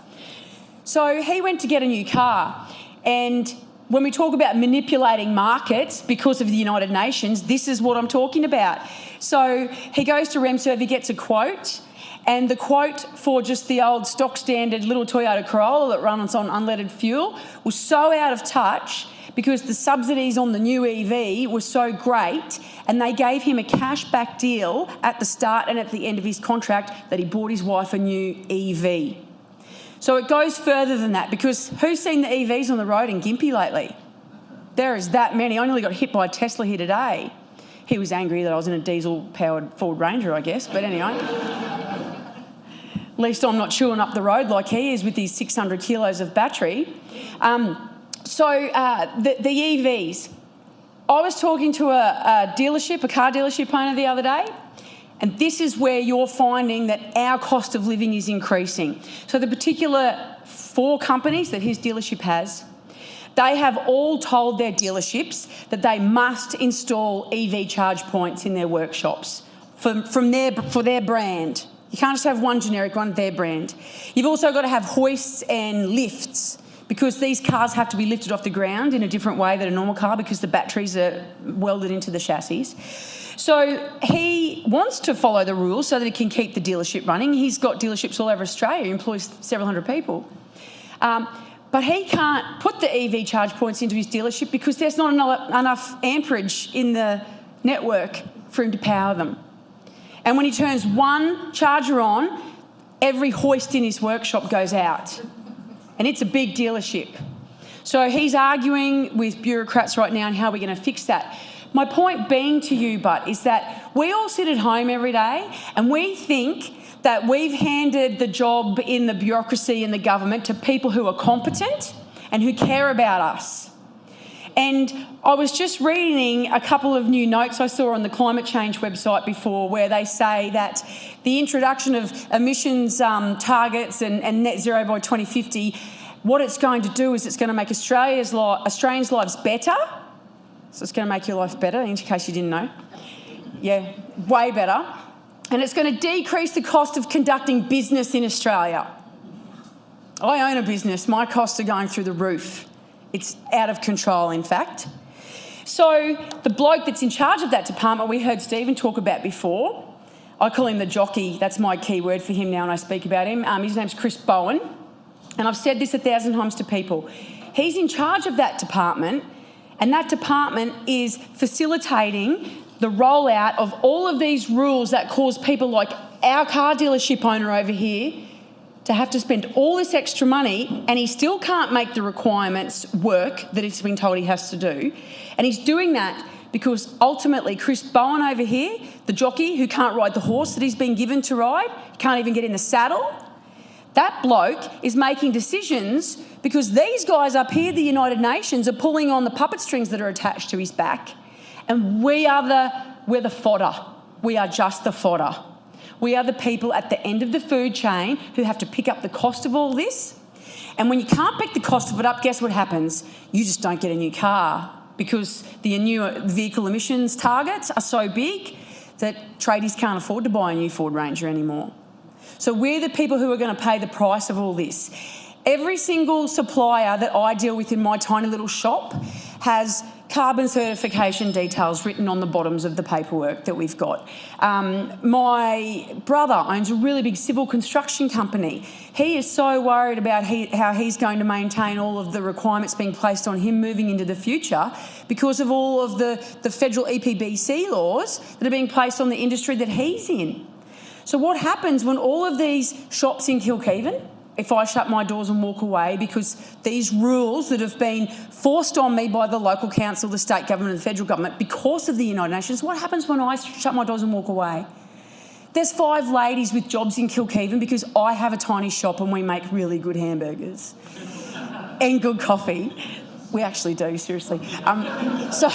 So he went to get a new car, and when we talk about manipulating markets because of the United Nations, this is what I'm talking about. So he goes to RemServe, he gets a quote, and the quote for just the old stock standard little Toyota Corolla that runs on unleaded fuel was so out of touch because the subsidies on the new EV were so great, and they gave him a cashback deal at the start and at the end of his contract that he bought his wife a new EV. So it goes further than that, because who's seen the EVs on the road in Gympie lately? There is that many. I nearly got hit by a Tesla here today. He was angry that I was in a diesel-powered Ford Ranger, I guess, but anyway. At least I'm not chewing up the road like he is with his 600 kilos of battery. The EVs. I was talking to a car dealership owner the other day, and this is where you're finding that our cost of living is increasing. So the particular 4 companies that his dealership has, they have all told their dealerships that they must install EV charge points in their workshops for their brand. You can't just have one generic one, their brand. You've also got to have hoists and lifts, because these cars have to be lifted off the ground in a different way than a normal car because the batteries are welded into the chassis. So he wants to follow the rules so that he can keep the dealership running. He's got dealerships all over Australia. He employs several hundred people. But he can't put the EV charge points into his dealership because there's not enough amperage in the network for him to power them. And when he turns one charger on, every hoist in his workshop goes out. And it's a big dealership. So he's arguing with bureaucrats right now on how we're going to fix that. My point being to you, Butt, is that we all sit at home every day and we think that we've handed the job in the bureaucracy and the government to people who are competent and who care about us. And I was just reading a couple of new notes I saw on the climate change website before, where they say that the introduction of emissions targets and net zero by 2050, what it's going to do is it's going to make Australians' lives better. So it's going to make your life better, in case you didn't know. Yeah, way better. And it's going to decrease the cost of conducting business in Australia. I own a business. My costs are going through the roof. It's out of control, in fact. So the bloke that's in charge of that department, we heard Stephen talk about before. I call him the jockey. That's my key word for him now when I speak about him. His name's Chris Bowen. And I've said this 1,000 times to people. He's in charge of that department, and that department is facilitating the rollout of all of these rules that cause people like our car dealership owner over here to have to spend all this extra money, and he still can't make the requirements work that he's been told he has to do. And he's doing that because ultimately Chris Bowen over here, the jockey who can't ride the horse that he's been given to ride, he can't even get in the saddle, that bloke is making decisions because these guys up here, the United Nations, are pulling on the puppet strings that are attached to his back. And we're the fodder. We are just the fodder. We are the people at the end of the food chain who have to pick up the cost of all this. And when you can't pick the cost of it up, guess what happens? You just don't get a new car because the new vehicle emissions targets are so big that tradies can't afford to buy a new Ford Ranger anymore. So we're the people who are going to pay the price of all this. Every single supplier that I deal with in my tiny little shop has carbon certification details written on the bottoms of the paperwork that we've got. My brother owns a really big civil construction company. He is so worried about how he's going to maintain all of the requirements being placed on him moving into the future because of all of the federal EPBC laws that are being placed on the industry that he's in. So what happens when all of these shops in Kilkeven, if I shut my doors and walk away because these rules that have been forced on me by the local council, the state government and the federal government because of the United Nations, what happens when I shut my doors and walk away? There's 5 ladies with jobs in Kilkeven because I have a tiny shop and we make really good hamburgers and good coffee. We actually do, seriously. So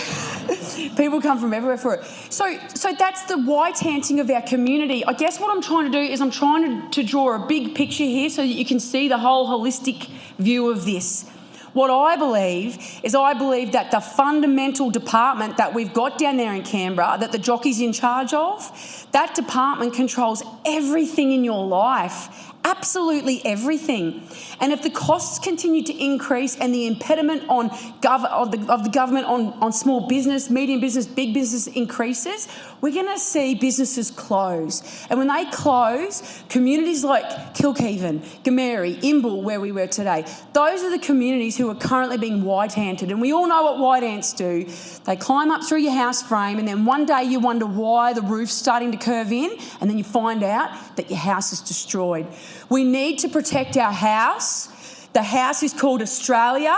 people come from everywhere for it. So that's the white-handing of our community. I guess what I'm trying to do is I'm trying to draw a big picture here so that you can see the whole holistic view of this. What I believe that the fundamental department that we've got down there in Canberra, that the jockey's in charge of, that department controls everything in your life. absolutely everything. And if the costs continue to increase and the impediment of the government on small business, medium business, big business increases, we're going to see businesses close. And when they close, communities like Kilkeven, Gameri, Imbil, where we were today, those are the communities who are currently being white-anted. And we all know what white ants do. They climb up through your house frame, and then one day you wonder why the roof's starting to curve in, and then you find out that your house is destroyed. We need to protect our house. The house is called Australia.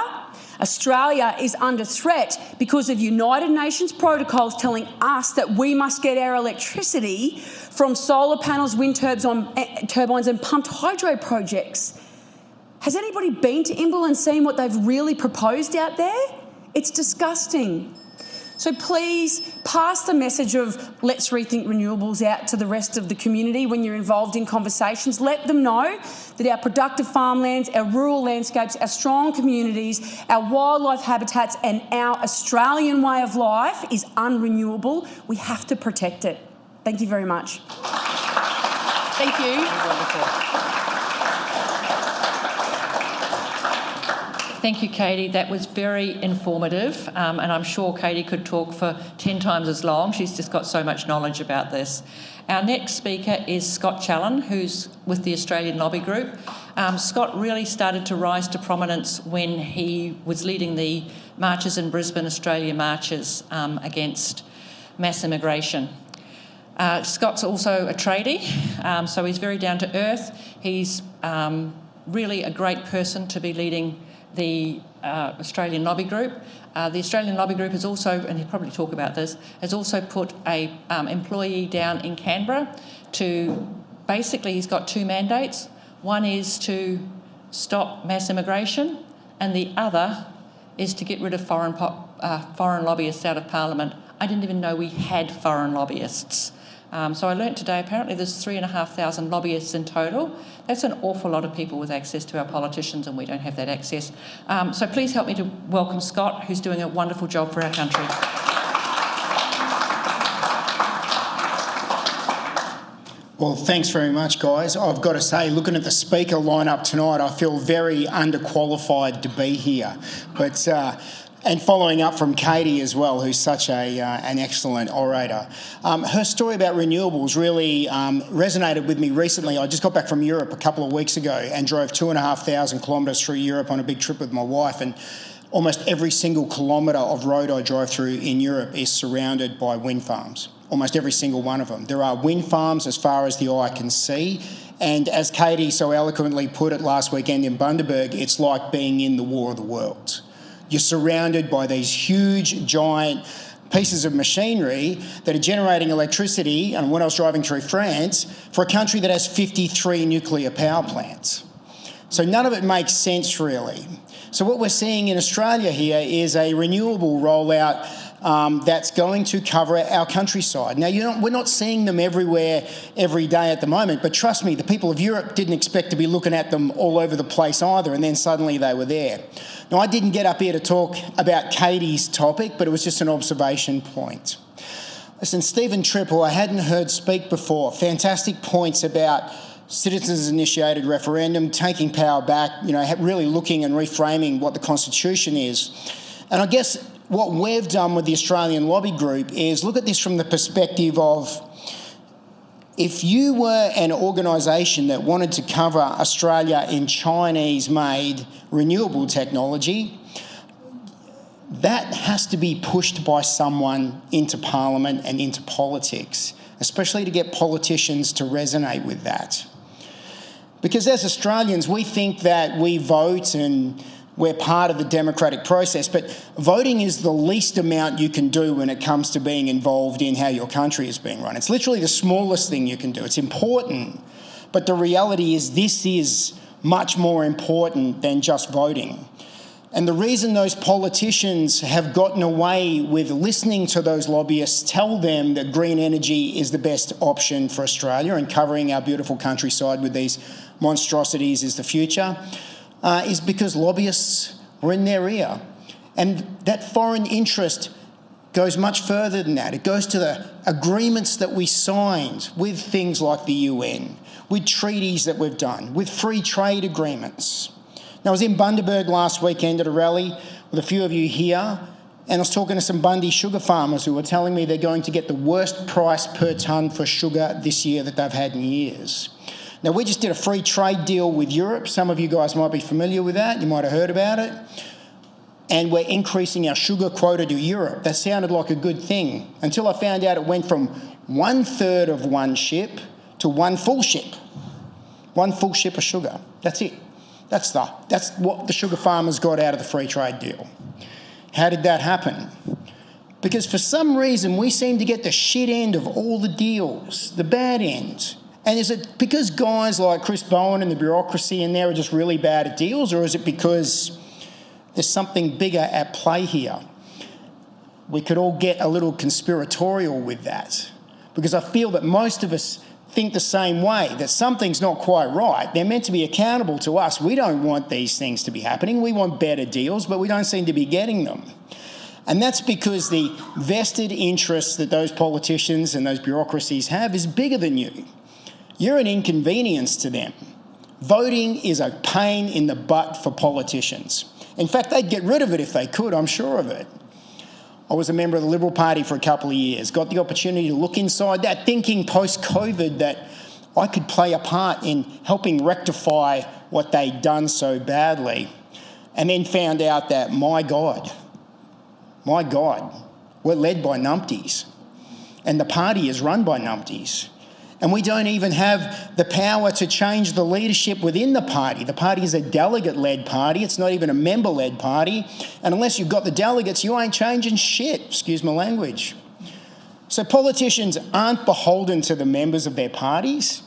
Australia is under threat because of United Nations protocols telling us that we must get our electricity from solar panels, wind turbines and pumped hydro projects. Has anybody been to Imbil and seen what they've really proposed out there? It's disgusting. So please pass the message of let's rethink renewables out to the rest of the community when you're involved in conversations. Let them know that our productive farmlands, our rural landscapes, our strong communities, our wildlife habitats and our Australian way of life is unrenewable. We have to protect it. Thank you very much. Thank you. Wonderful. Thank you, Katy. That was very informative, and I'm sure Katy could talk for 10 times as long. She's just got so much knowledge about this. Our next speaker is Scott Challen, who's with the Australian Lobby Group. Scott really started to rise to prominence when he was leading the marches in Brisbane, Australia marches against mass immigration. Scott's also a tradie, so he's very down to earth. He's really a great person to be leading the Australian Lobby Group. The Australian Lobby Group has also, and he'll probably talk about this, has also put a employee down in Canberra to, basically he's got two mandates. One is to stop mass immigration and the other is to get rid of foreign lobbyists out of Parliament. I didn't even know we had foreign lobbyists. So I learnt today apparently there's 3,500 lobbyists in total. That's an awful lot of people with access to our politicians and we don't have that access. So please help me to welcome Scott, who's doing a wonderful job for our country. Well, thanks very much, guys. I've got to say, looking at the speaker lineup tonight, I feel very underqualified to be here. But and following up from Katy as well, who's such an excellent orator. Her story about renewables really resonated with me recently. I just got back from Europe a couple of weeks ago and drove 2,500 kilometres through Europe on a big trip with my wife, and almost every single kilometre of road I drive through in Europe is surrounded by wind farms. Almost every single one of them. There are wind farms as far as the eye can see, and as Katy so eloquently put it last weekend in Bundaberg, it's like being in the War of the Worlds. You're surrounded by these huge, giant pieces of machinery that are generating electricity, and when I was driving through France, for a country that has 53 nuclear power plants. So none of it makes sense, really. So what we're seeing in Australia here is a renewable rollout that's going to cover our countryside. Now, we're not seeing them everywhere every day at the moment, but trust me, the people of Europe didn't expect to be looking at them all over the place either, and then suddenly they were there. Now, I didn't get up here to talk about Katy's topic, but it was just an observation point. Listen, Stephen Tripp, who I hadn't heard speak before, fantastic points about citizens-initiated referendum, taking power back, really looking and reframing what the Constitution is. And I guess what we've done with the Australian Lobby Group is look at this from the perspective of if you were an organisation that wanted to cover Australia in Chinese-made renewable technology, that has to be pushed by someone into Parliament and into politics, especially to get politicians to resonate with that. Because as Australians, we think that we vote and we're part of the democratic process, but voting is the least amount you can do when it comes to being involved in how your country is being run. It's literally the smallest thing you can do. It's important, but the reality is this is much more important than just voting. And the reason those politicians have gotten away with listening to those lobbyists tell them that green energy is the best option for Australia and covering our beautiful countryside with these monstrosities is the future, is because lobbyists were in their ear. And that foreign interest goes much further than that. It goes to the agreements that we signed with things like the UN, with treaties that we've done, with free trade agreements. Now, I was in Bundaberg last weekend at a rally with a few of you here, and I was talking to some Bundy sugar farmers who were telling me they're going to get the worst price per tonne for sugar this year that they've had in years. Now, we just did a free trade deal with Europe. Some of you guys might be familiar with that. You might have heard about it. And we're increasing our sugar quota to Europe. That sounded like a good thing until I found out it went from 1/3 of one ship to one full ship. One full ship of sugar. That's it. That's what the sugar farmers got out of the free trade deal. How did that happen? Because for some reason we seem to get the shit end of all the deals, the bad end. And is it because guys like Chris Bowen and the bureaucracy in there are just really bad at deals, or is it because there's something bigger at play here? We could all get a little conspiratorial with that, because I feel that most of us think the same way, that something's not quite right. They're meant to be accountable to us. We don't want these things to be happening. We want better deals, but we don't seem to be getting them. And that's because the vested interests that those politicians and those bureaucracies have is bigger than you. You're an inconvenience to them. Voting is a pain in the butt for politicians. In fact, they'd get rid of it if they could, I'm sure of it. I was a member of the Liberal Party for a couple of years, got the opportunity to look inside that, thinking post-COVID that I could play a part in helping rectify what they'd done so badly, and then found out that, my God, we're led by numpties, and the party is run by numpties. And we don't even have the power to change the leadership within the party. The party is a delegate-led party. It's not even a member-led party. And unless you've got the delegates, you ain't changing shit. Excuse my language. So politicians aren't beholden to the members of their parties.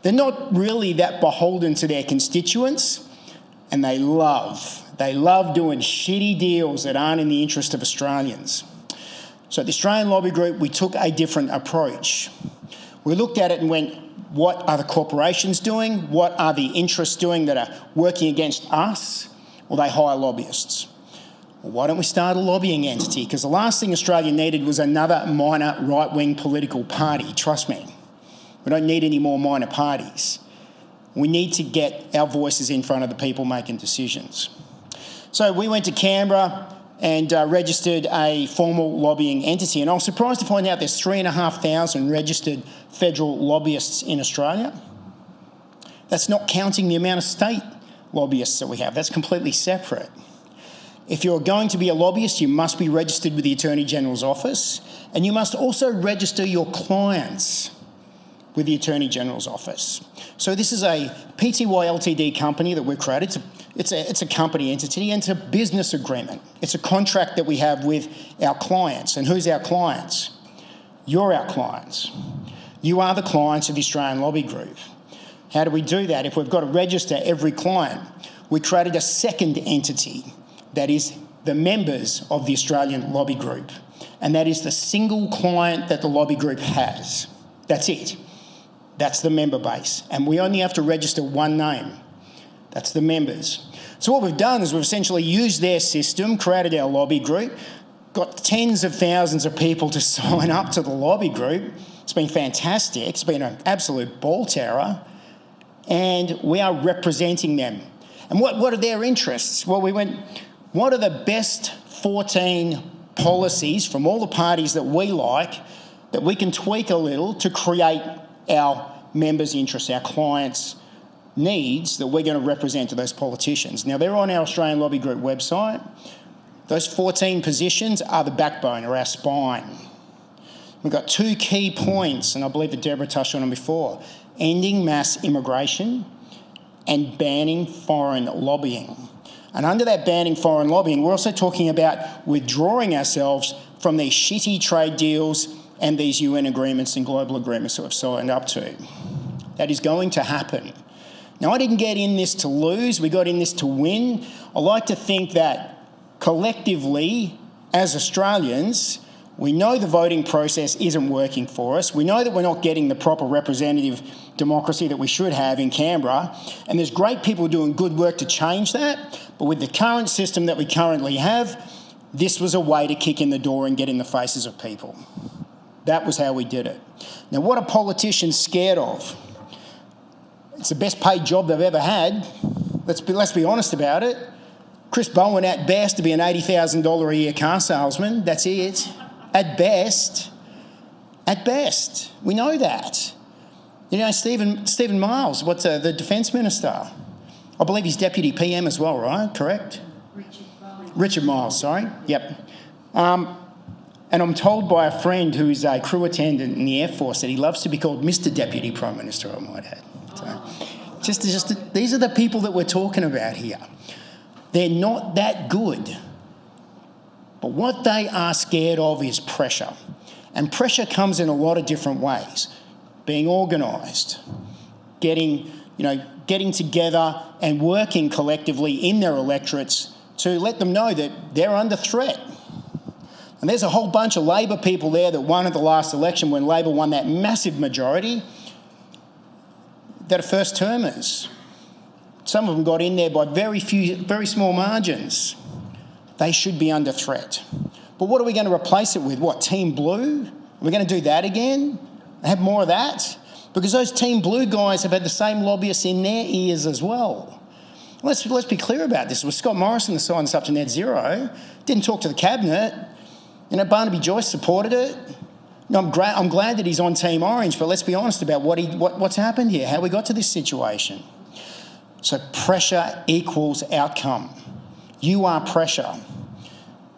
They're not really that beholden to their constituents. And they love doing shitty deals that aren't in the interest of Australians. So at the Australian Lobby Group, we took a different approach. We looked at it and went, what are the corporations doing? What are the interests doing that are working against us? Well, they hire lobbyists. Well, why don't we start a lobbying entity? Because the last thing Australia needed was another minor right-wing political party, trust me. We don't need any more minor parties. We need to get our voices in front of the people making decisions. So we went to Canberra and registered a formal lobbying entity. And I was surprised to find out there's 3,500 registered federal lobbyists in Australia. That's not counting the amount of state lobbyists that we have. That's completely separate. If you're going to be a lobbyist, you must be registered with the Attorney General's office, and you must also register your clients with the Attorney General's office. So this is a PTY Ltd company that we've created. It's a company entity, and it's a business agreement. It's a contract that we have with our clients. And who's our clients? You're our clients. You are the clients of the Australian Lobby Group. How do we do that? If we've got to register every client, we created a second entity that is the members of the Australian Lobby Group. And that is the single client that the Lobby Group has. That's it. That's the member base. And we only have to register one name. That's the members. So what we've done is we've essentially used their system, created our lobby group, got tens of thousands of people to sign up to the lobby group. It's been fantastic. It's been an absolute ball terror. And we are representing them. And what are their interests? Well, we went, what are the best 14 policies from all the parties that we like that we can tweak a little to create our members' interests, our clients' needs that we're going to represent to those politicians. Now, they're on our Australian Lobby Group website. Those 14 positions are the backbone or our spine. We've got two key points, and I believe that Deborah touched on them before: ending mass immigration and banning foreign lobbying. And under that banning foreign lobbying, we're also talking about withdrawing ourselves from these shitty trade deals and these UN agreements and global agreements that we've signed up to. That is going to happen. Now, I didn't get in this to lose. We got in this to win. I like to think that collectively, as Australians, we know the voting process isn't working for us. We know that we're not getting the proper representative democracy that we should have in Canberra. And there's great people doing good work to change that. But with the current system that we currently have, This was a way to kick in the door and get in the faces of people. That was how we did it. Now, what are politicians scared of? It's the best paid job they've ever had. Let's be honest about it. Chris Bowen, at best, to be an $80,000 a year car salesman. That's it. At best. At best. We know that. You know, Stephen Miles, the Defence Minister? I believe he's Deputy PM as well, right? Correct? Richard Miles, sorry. Yep. And I'm told by a friend who is a crew attendant in the Air Force that he loves to be called Mr. Deputy Prime Minister, I might add. So, these are the people that we're talking about here. They're not that good. But what they are scared of is pressure. And pressure comes in a lot of different ways. Being organised, getting together and working collectively in their electorates to let them know that they're under threat. And there's a whole bunch of Labor people there that won at the last election when Labor won that massive majority that are first-termers. Some of them got in there by very small margins. They should be under threat. But what are we going to replace it with? What, Team Blue? Are we going to do that again? Have more of that? Because those Team Blue guys have had the same lobbyists in their ears as well. Let's be clear about this. It was Scott Morrison that signed us up to net zero. Didn't talk to the cabinet. You know, Barnaby Joyce supported it. No, I'm glad that he's on Team Orange, but let's be honest about what's happened here, how we got to this situation. So pressure equals outcome. You are pressure.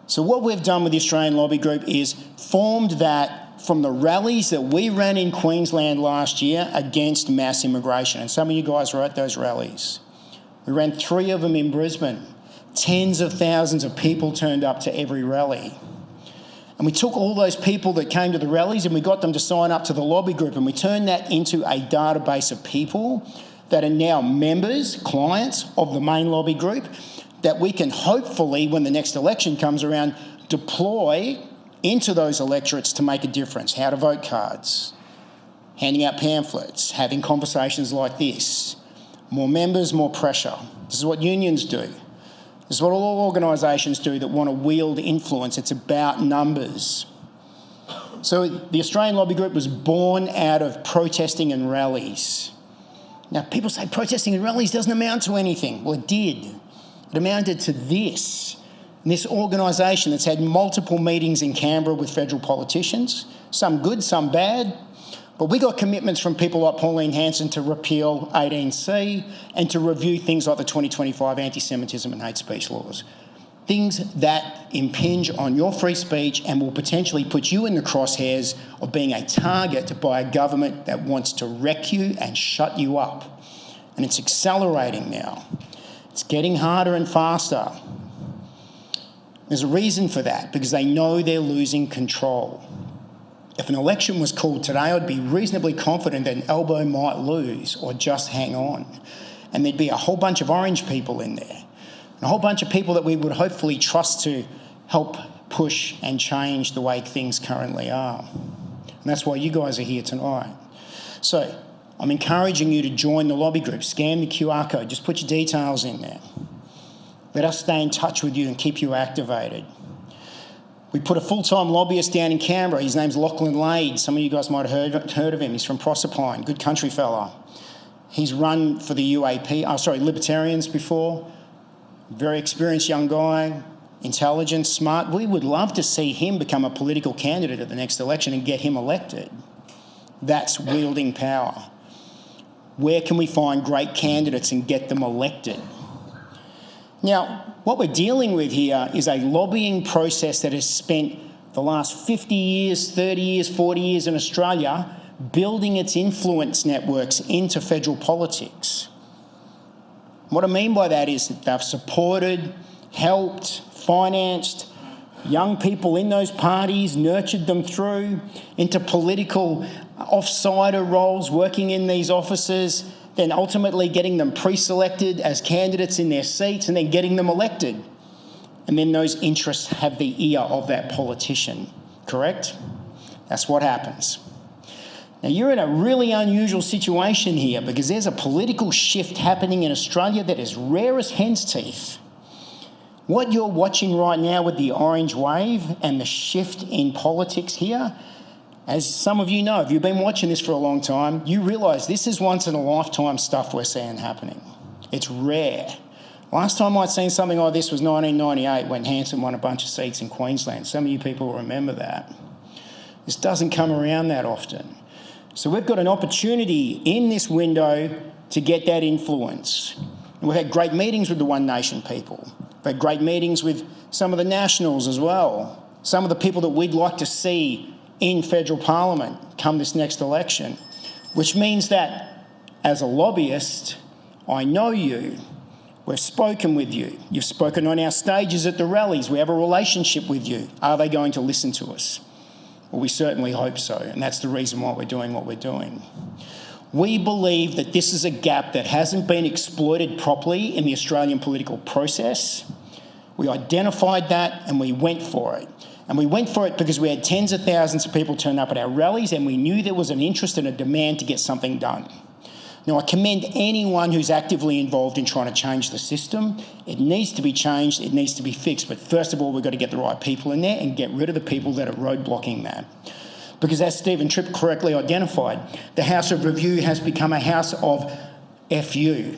So what we've done with the Australian Lobby Group is formed that from the rallies that we ran in Queensland last year against mass immigration. And some of you guys were at those rallies. We ran 3 of them in Brisbane. Tens of thousands of people turned up to every rally. And we took all those people that came to the rallies and we got them to sign up to the lobby group, and we turned that into a database of people that are now members, clients of the main lobby group, that we can hopefully, when the next election comes around, deploy into those electorates to make a difference. How to vote cards, handing out pamphlets, having conversations like this. More members, more pressure. This is what unions do. This is what all organisations do that want to wield influence. It's about numbers. So the Australian Lobby Group was born out of protesting and rallies. Now, people say protesting and rallies doesn't amount to anything. Well, it did. It amounted to this. And this organisation that's had multiple meetings in Canberra with federal politicians, some good, some bad. But we got commitments from people like Pauline Hanson to repeal 18C and to review things like the 2025 anti-Semitism and hate speech laws. Things that impinge on your free speech and will potentially put you in the crosshairs of being a target by a government that wants to wreck you and shut you up. And it's accelerating now. It's getting harder and faster. There's a reason for that, because they know they're losing control. If an election was called today, I'd be reasonably confident that an Elbow might lose or just hang on. And there'd be a whole bunch of orange people in there. And a whole bunch of people that we would hopefully trust to help push and change the way things currently are. And that's why you guys are here tonight. So I'm encouraging you to join the lobby group. Scan the QR code. Just put your details in there. Let us stay in touch with you and keep you activated. We put a full-time lobbyist down in Canberra. His name's Lachlan Lade. Some of you guys might have heard of him. He's from Proserpine, good country fella. He's run for the Libertarians before. Very experienced young guy, intelligent, smart. We would love to see him become a political candidate at the next election and get him elected. That's wielding power. Where can we find great candidates and get them elected? Now, what we're dealing with here is a lobbying process that has spent the last 50 years, 30 years, 40 years in Australia building its influence networks into federal politics. What I mean by that is that they've supported, helped, financed young people in those parties, nurtured them through into political off-sider roles, working in these offices, then ultimately getting them pre-selected as candidates in their seats and then getting them elected. And then those interests have the ear of that politician, correct? That's what happens. Now, you're in a really unusual situation here because there's a political shift happening in Australia that is rare as hen's teeth. What you're watching right now with the orange wave and the shift in politics here, as some of you know, if you've been watching this for a long time, you realise this is once-in-a-lifetime stuff we're seeing happening. It's rare. Last time I'd seen something like this was 1998 when Hanson won a bunch of seats in Queensland. Some of you people remember that. This doesn't come around that often. So we've got an opportunity in this window to get that influence. And we've had great meetings with the One Nation people. We've had great meetings with some of the Nationals as well. Some of the people that we'd like to see in federal parliament come this next election, which means that as a lobbyist, I know you. We've spoken with you. You've spoken on our stages at the rallies. We have a relationship with you. Are they going to listen to us? Well, we certainly hope so, and that's the reason why we're doing what we're doing. We believe that this is a gap that hasn't been exploited properly in the Australian political process. We identified that and we went for it. And we went for it because we had tens of thousands of people turn up at our rallies and we knew there was an interest and a demand to get something done. Now, I commend anyone who's actively involved in trying to change the system. It needs to be changed, it needs to be fixed, but first of all, we've got to get the right people in there and get rid of the people that are roadblocking that. Because as Stephen Tripp correctly identified, the House of Review has become a house of FU.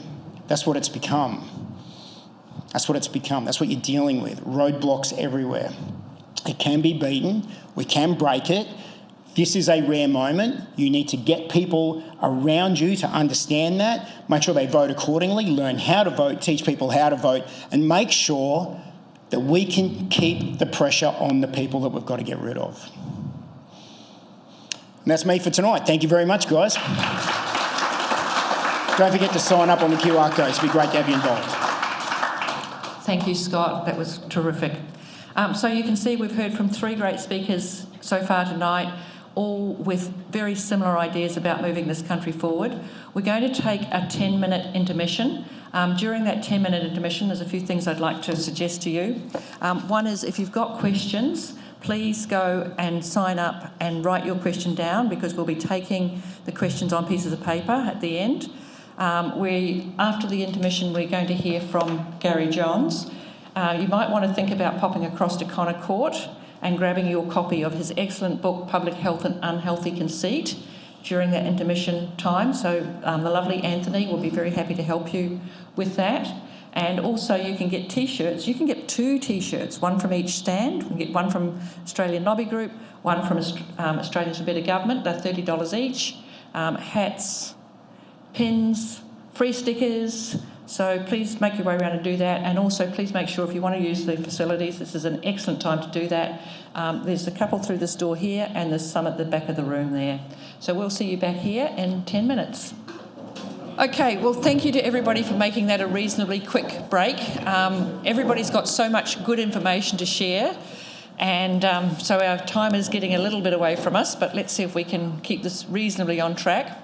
That's what it's become. That's what it's become. That's what you're dealing with. Roadblocks everywhere. It can be beaten. We can break it. This is a rare moment. You need to get people around you to understand that, make sure they vote accordingly, learn how to vote, teach people how to vote, and make sure that we can keep the pressure on the people that we've got to get rid of. And that's me for tonight. Thank you very much, guys. Don't forget to sign up on the QR codes. It'd be great to have you involved. Thank you, Scott. That was terrific. So you can see we've heard from 3 great speakers so far tonight, all with very similar ideas about moving this country forward. We're going to take a 10-minute intermission. During that 10-minute intermission, there's a few things I'd like to suggest to you. One is if you've got questions, please go and sign up and write your question down because we'll be taking the questions on pieces of paper at the end. After the intermission, we're going to hear from Gary Johns. You might want to think about popping across to Connor Court and grabbing your copy of his excellent book, Public Health and Unhealthy Conceit, during that intermission time. So the lovely Anthony will be very happy to help you with that. And also you can get T-shirts. You can get 2 T-shirts, one from each stand. You can get one from Australian Lobby Group, one from Australians for Better Government. They're $30 each. Hats, pins, free stickers. So please make your way around and do that. And also please make sure if you want to use the facilities, this is an excellent time to do that. There's a couple through this door here and there's some at the back of the room there. So we'll see you back here in 10 minutes. Okay, well, thank you to everybody for making that a reasonably quick break. Everybody's got so much good information to share. And so our time is getting a little bit away from us, but let's see if we can keep this reasonably on track.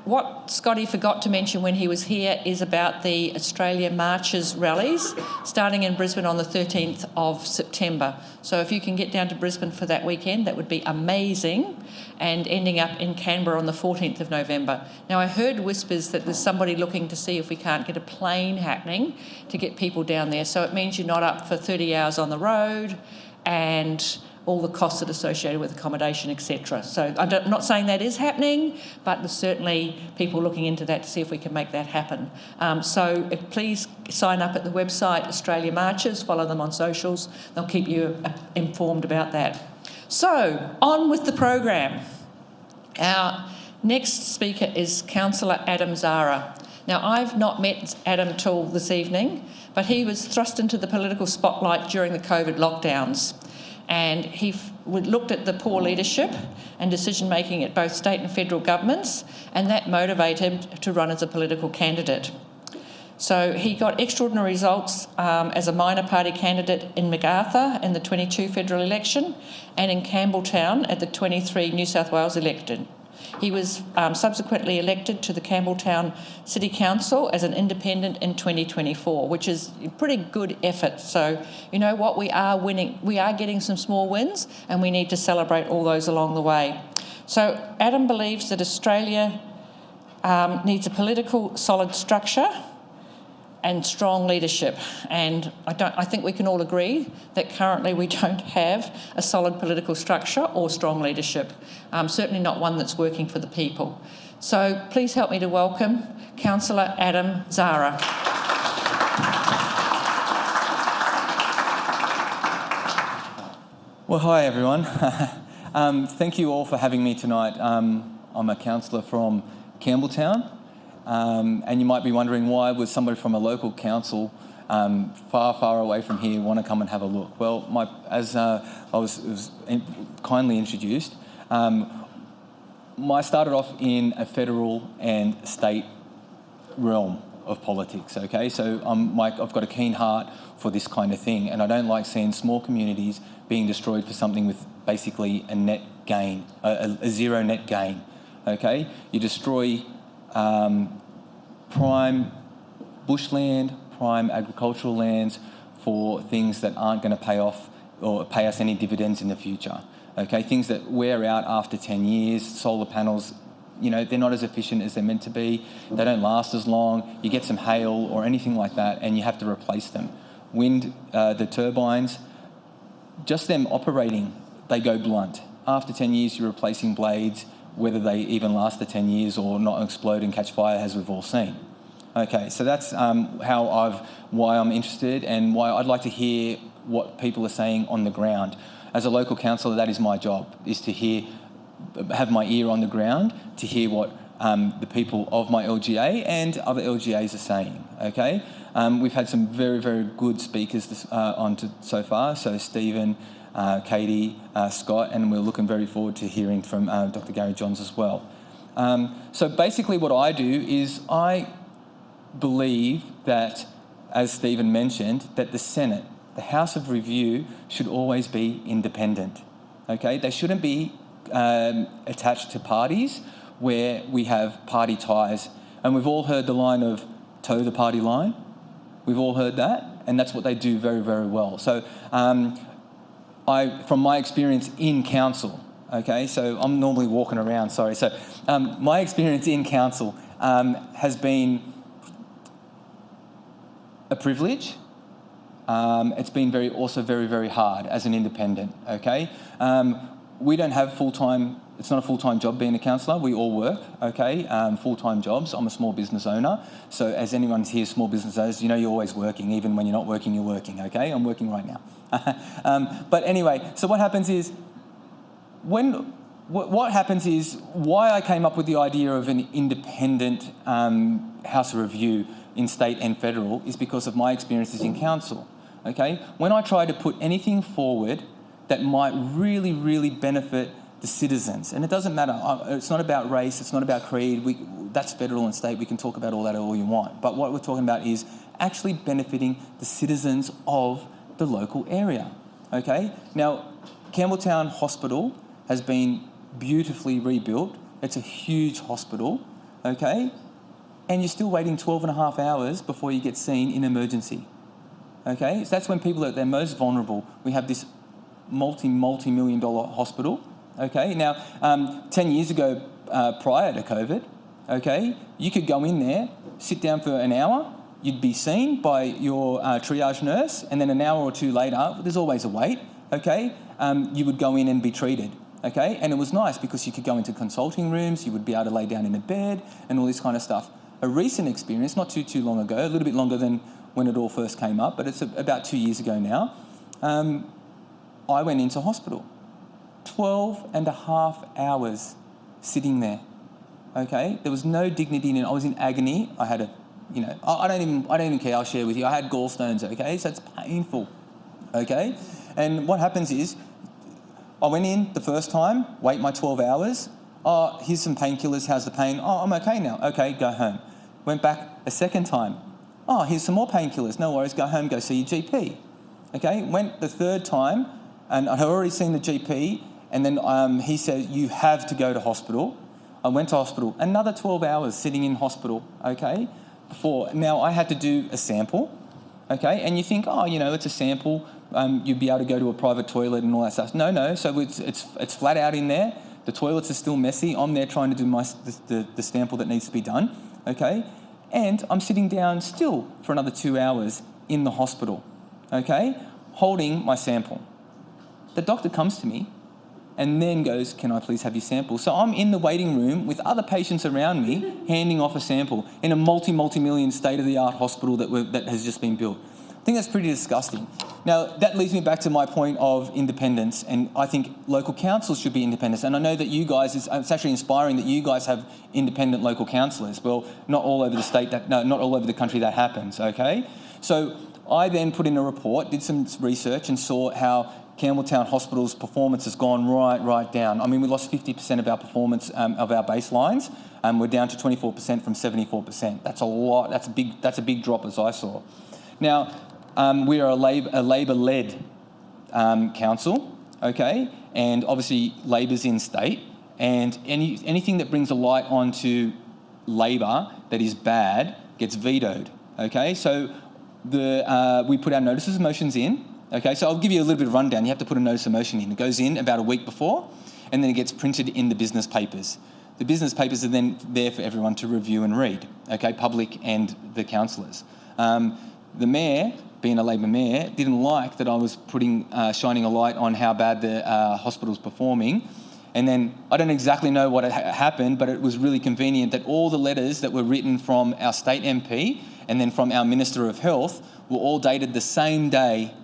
What Scotty forgot to mention when he was here is about the Australia Marches rallies starting in Brisbane on the 13th of September. So if you can get down to Brisbane for that weekend, that would be amazing, and ending up in Canberra on the 14th of November. Now, I heard whispers that there's somebody looking to see if we can't get a plane happening to get people down there. So it means you're not up for 30 hours on the road and all the costs that are associated with accommodation, etc. So I'm not saying that is happening, but there's certainly people looking into that to see if we can make that happen. So please sign up at the website, Australia Marches, follow them on socials. They'll keep you informed about that. So on with the program. Our next speaker is Councillor Adam Zahra. Now, I've not met Adam till this evening, but he was thrust into the political spotlight during the COVID lockdowns. And he looked at the poor leadership and decision-making at both state and federal governments, and that motivated him to run as a political candidate. So he got extraordinary results as a minor party candidate in MacArthur in the 22 federal election and in Campbelltown at the 23 New South Wales election. He was subsequently elected to the Campbelltown City Council as an independent in 2024, which is a pretty good effort. So, you know what, we are winning. We are getting some small wins, and we need to celebrate all those along the way. So Adam believes that Australia needs a political solid structure and strong leadership. And I think we can all agree that currently we don't have a solid political structure or strong leadership, certainly not one that's working for the people. So please help me to welcome Councillor Adam Zahra. Well, hi everyone. Thank you all for having me tonight. I'm a councillor from Campbelltown. And you might be wondering, why would somebody from a local council far, far away from here want to come and have a look? Well, as I was kindly introduced, I started off in a federal and state realm of politics, okay? So I've got a keen heart for this kind of thing, and I don't like seeing small communities being destroyed for something with basically a net gain, a zero net gain, okay? You destroy prime bushland, prime agricultural lands for things that aren't going to pay off or pay us any dividends in the future. Okay, things that wear out after 10 years, solar panels, they're not as efficient as they're meant to be. They don't last as long. You get some hail or anything like that and you have to replace them. Wind, the turbines, just them operating, they go blunt. After 10 years, you're replacing blades, whether they even last the 10 years or not explode and catch fire, as we've all seen. Okay, so that's why I'm interested and why I'd like to hear what people are saying on the ground. As a local councillor, that is my job, is to have my ear on the ground to hear what the people of my LGA and other LGAs are saying, okay? We've had some very, very good speakers so far, so Stephen, Katy, Scott, and we're looking very forward to hearing from Dr. Gary Johns as well. So basically what I do is I believe that, as Stephen mentioned, that the Senate, the House of Review, should always be independent, okay? They shouldn't be attached to parties where we have party ties. And we've all heard the line of toe the party line. We've all heard that, and that's what they do very, very well. So from my experience in council, okay, so I'm normally walking around, sorry. So my experience in council has been a privilege. It's been also very, very hard as an independent, okay? We don't have full-time, it's not a full-time job being a councillor. We all work, okay? Full-time jobs. I'm a small business owner. So as anyone here, small business owners, you're always working. Even when you're not working, you're working, okay? I'm working right now. But anyway, so what happens is, why I came up with the idea of an independent House of Review in state and federal is because of my experiences in council, okay? When I try to put anything forward that might really, really benefit the citizens, and it doesn't matter, it's not about race, it's not about creed, that's federal and state, we can talk about all that all you want, but what we're talking about is actually benefiting the citizens of the local area, okay? Now, Campbelltown Hospital has been beautifully rebuilt. It's a huge hospital, okay? And you're still waiting 12 and a half hours before you get seen in emergency, okay? So that's when people are at their most vulnerable. We have this multi-million-dollar hospital, okay? Now, 10 years ago, prior to COVID, okay, you could go in there, sit down for an hour, you'd be seen by your triage nurse, and then an hour or two later, there's always a wait, okay, you would go in and be treated, okay? And it was nice because you could go into consulting rooms, you would be able to lay down in a bed and all this kind of stuff. A recent experience, not too long ago, a little bit longer than when it all first came up, but it's about 2 years ago now, I went into hospital. 12 and a half hours sitting there, okay? There was no dignity in it. I was in agony. I had I don't even care, I'll share with you. I had gallstones, okay? So it's painful, okay? And what happens is, I went in the first time, wait my 12 hours. Oh, here's some painkillers, how's the pain? Oh, I'm okay now. Okay, go home. Went back a second time. Oh, here's some more painkillers. No worries, go home, go see your GP. Okay, went the third time, and I had already seen the GP, and then he said, you have to go to hospital. I went to hospital, another 12 hours sitting in hospital, okay? Now I had to do a sample, okay? And you think, oh, it's a sample, you'd be able to go to a private toilet and all that stuff. No, so it's flat out in there. The toilets are still messy. I'm there trying to do the sample that needs to be done, okay? And I'm sitting down still for another 2 hours in the hospital, okay, holding my sample. The doctor comes to me and then goes, "Can I please have your sample?" So I'm in the waiting room with other patients around me, handing off a sample in a multi-million state-of-the-art hospital that has just been built. I think that's pretty disgusting. Now, that leads me back to my point of independence, and I think local councils should be independent. And I know that you guys, it's actually inspiring that you guys have independent local councillors. Well, not all over the state, not all over the country that happens, okay? So I then put in a report, did some research and saw how Campbelltown Hospital's performance has gone right down. I mean, we lost 50% of our performance of our baselines. We're down to 24% from 74%. That's a lot. That's a big drop, as I saw. Now, we are a Labor-led council, okay, and obviously Labor's in state, and anything that brings a light onto Labor that is bad gets vetoed, okay. So we put our notices of motions in. Okay, so I'll give you a little bit of rundown. You have to put a notice of motion in. It goes in about a week before, and then it gets printed in the business papers. The business papers are then there for everyone to review and read, okay, public and the councillors. The mayor, being a Labor mayor, didn't like that I was shining a light on how bad the hospital's performing. And then I don't exactly know what happened, but it was really convenient that all the letters that were written from our state MP and then from our Minister of Health were all dated the same day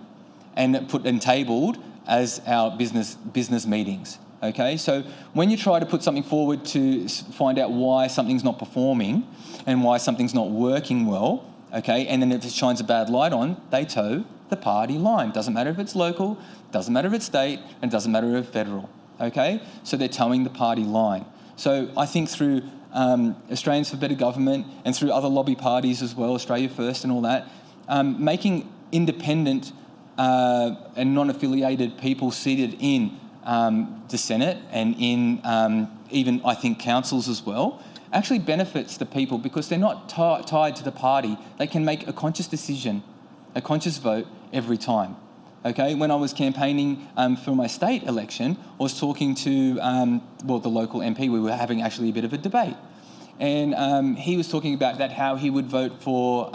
and put and tabled as our business meetings, okay? So when you try to put something forward to find out why something's not performing and why something's not working well, okay, and then if it shines a bad light on, they toe the party line. Doesn't matter if it's local, doesn't matter if it's state, and doesn't matter if it's federal, okay? So they're towing the party line. So I think through Australians for Better Government and through other lobby parties as well, Australia First and all that, making independent and non-affiliated people seated in the Senate and in even, I think, councils as well, actually benefits the people because they're not tied to the party. They can make a conscious decision, a conscious vote every time. Okay, when I was campaigning for my state election, I was talking to, the local MP. We were having actually a bit of a debate. And he was talking about that, how he would vote for...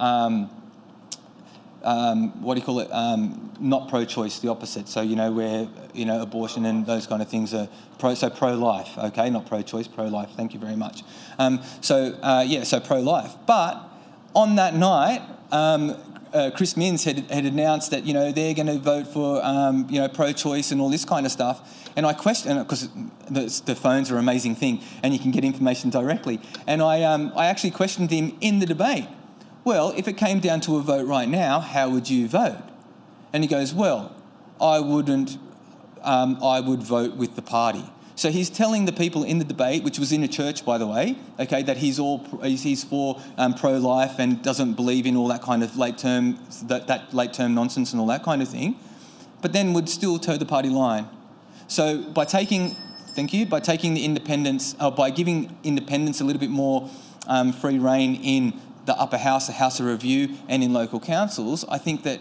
not pro-choice, the opposite. So, where, abortion and those kind of things are pro-life, okay? Not pro-choice, pro-life. Thank you very much. So pro-life. But on that night, Chris Minns had announced that, they're going to vote for, pro-choice and all this kind of stuff. And I questioned, because the phones are an amazing thing and you can get information directly. And I actually questioned him in the debate. Well, if it came down to a vote right now, how would you vote? And he goes, well, I would vote with the party. So he's telling the people in the debate, which was in a church, by the way, okay, that he's for pro-life and doesn't believe in all that kind of that late-term nonsense and all that kind of thing, but then would still toe the party line. So by taking the independents, by giving independents a little bit more free rein in the upper house, the House of Review, and in local councils, I think that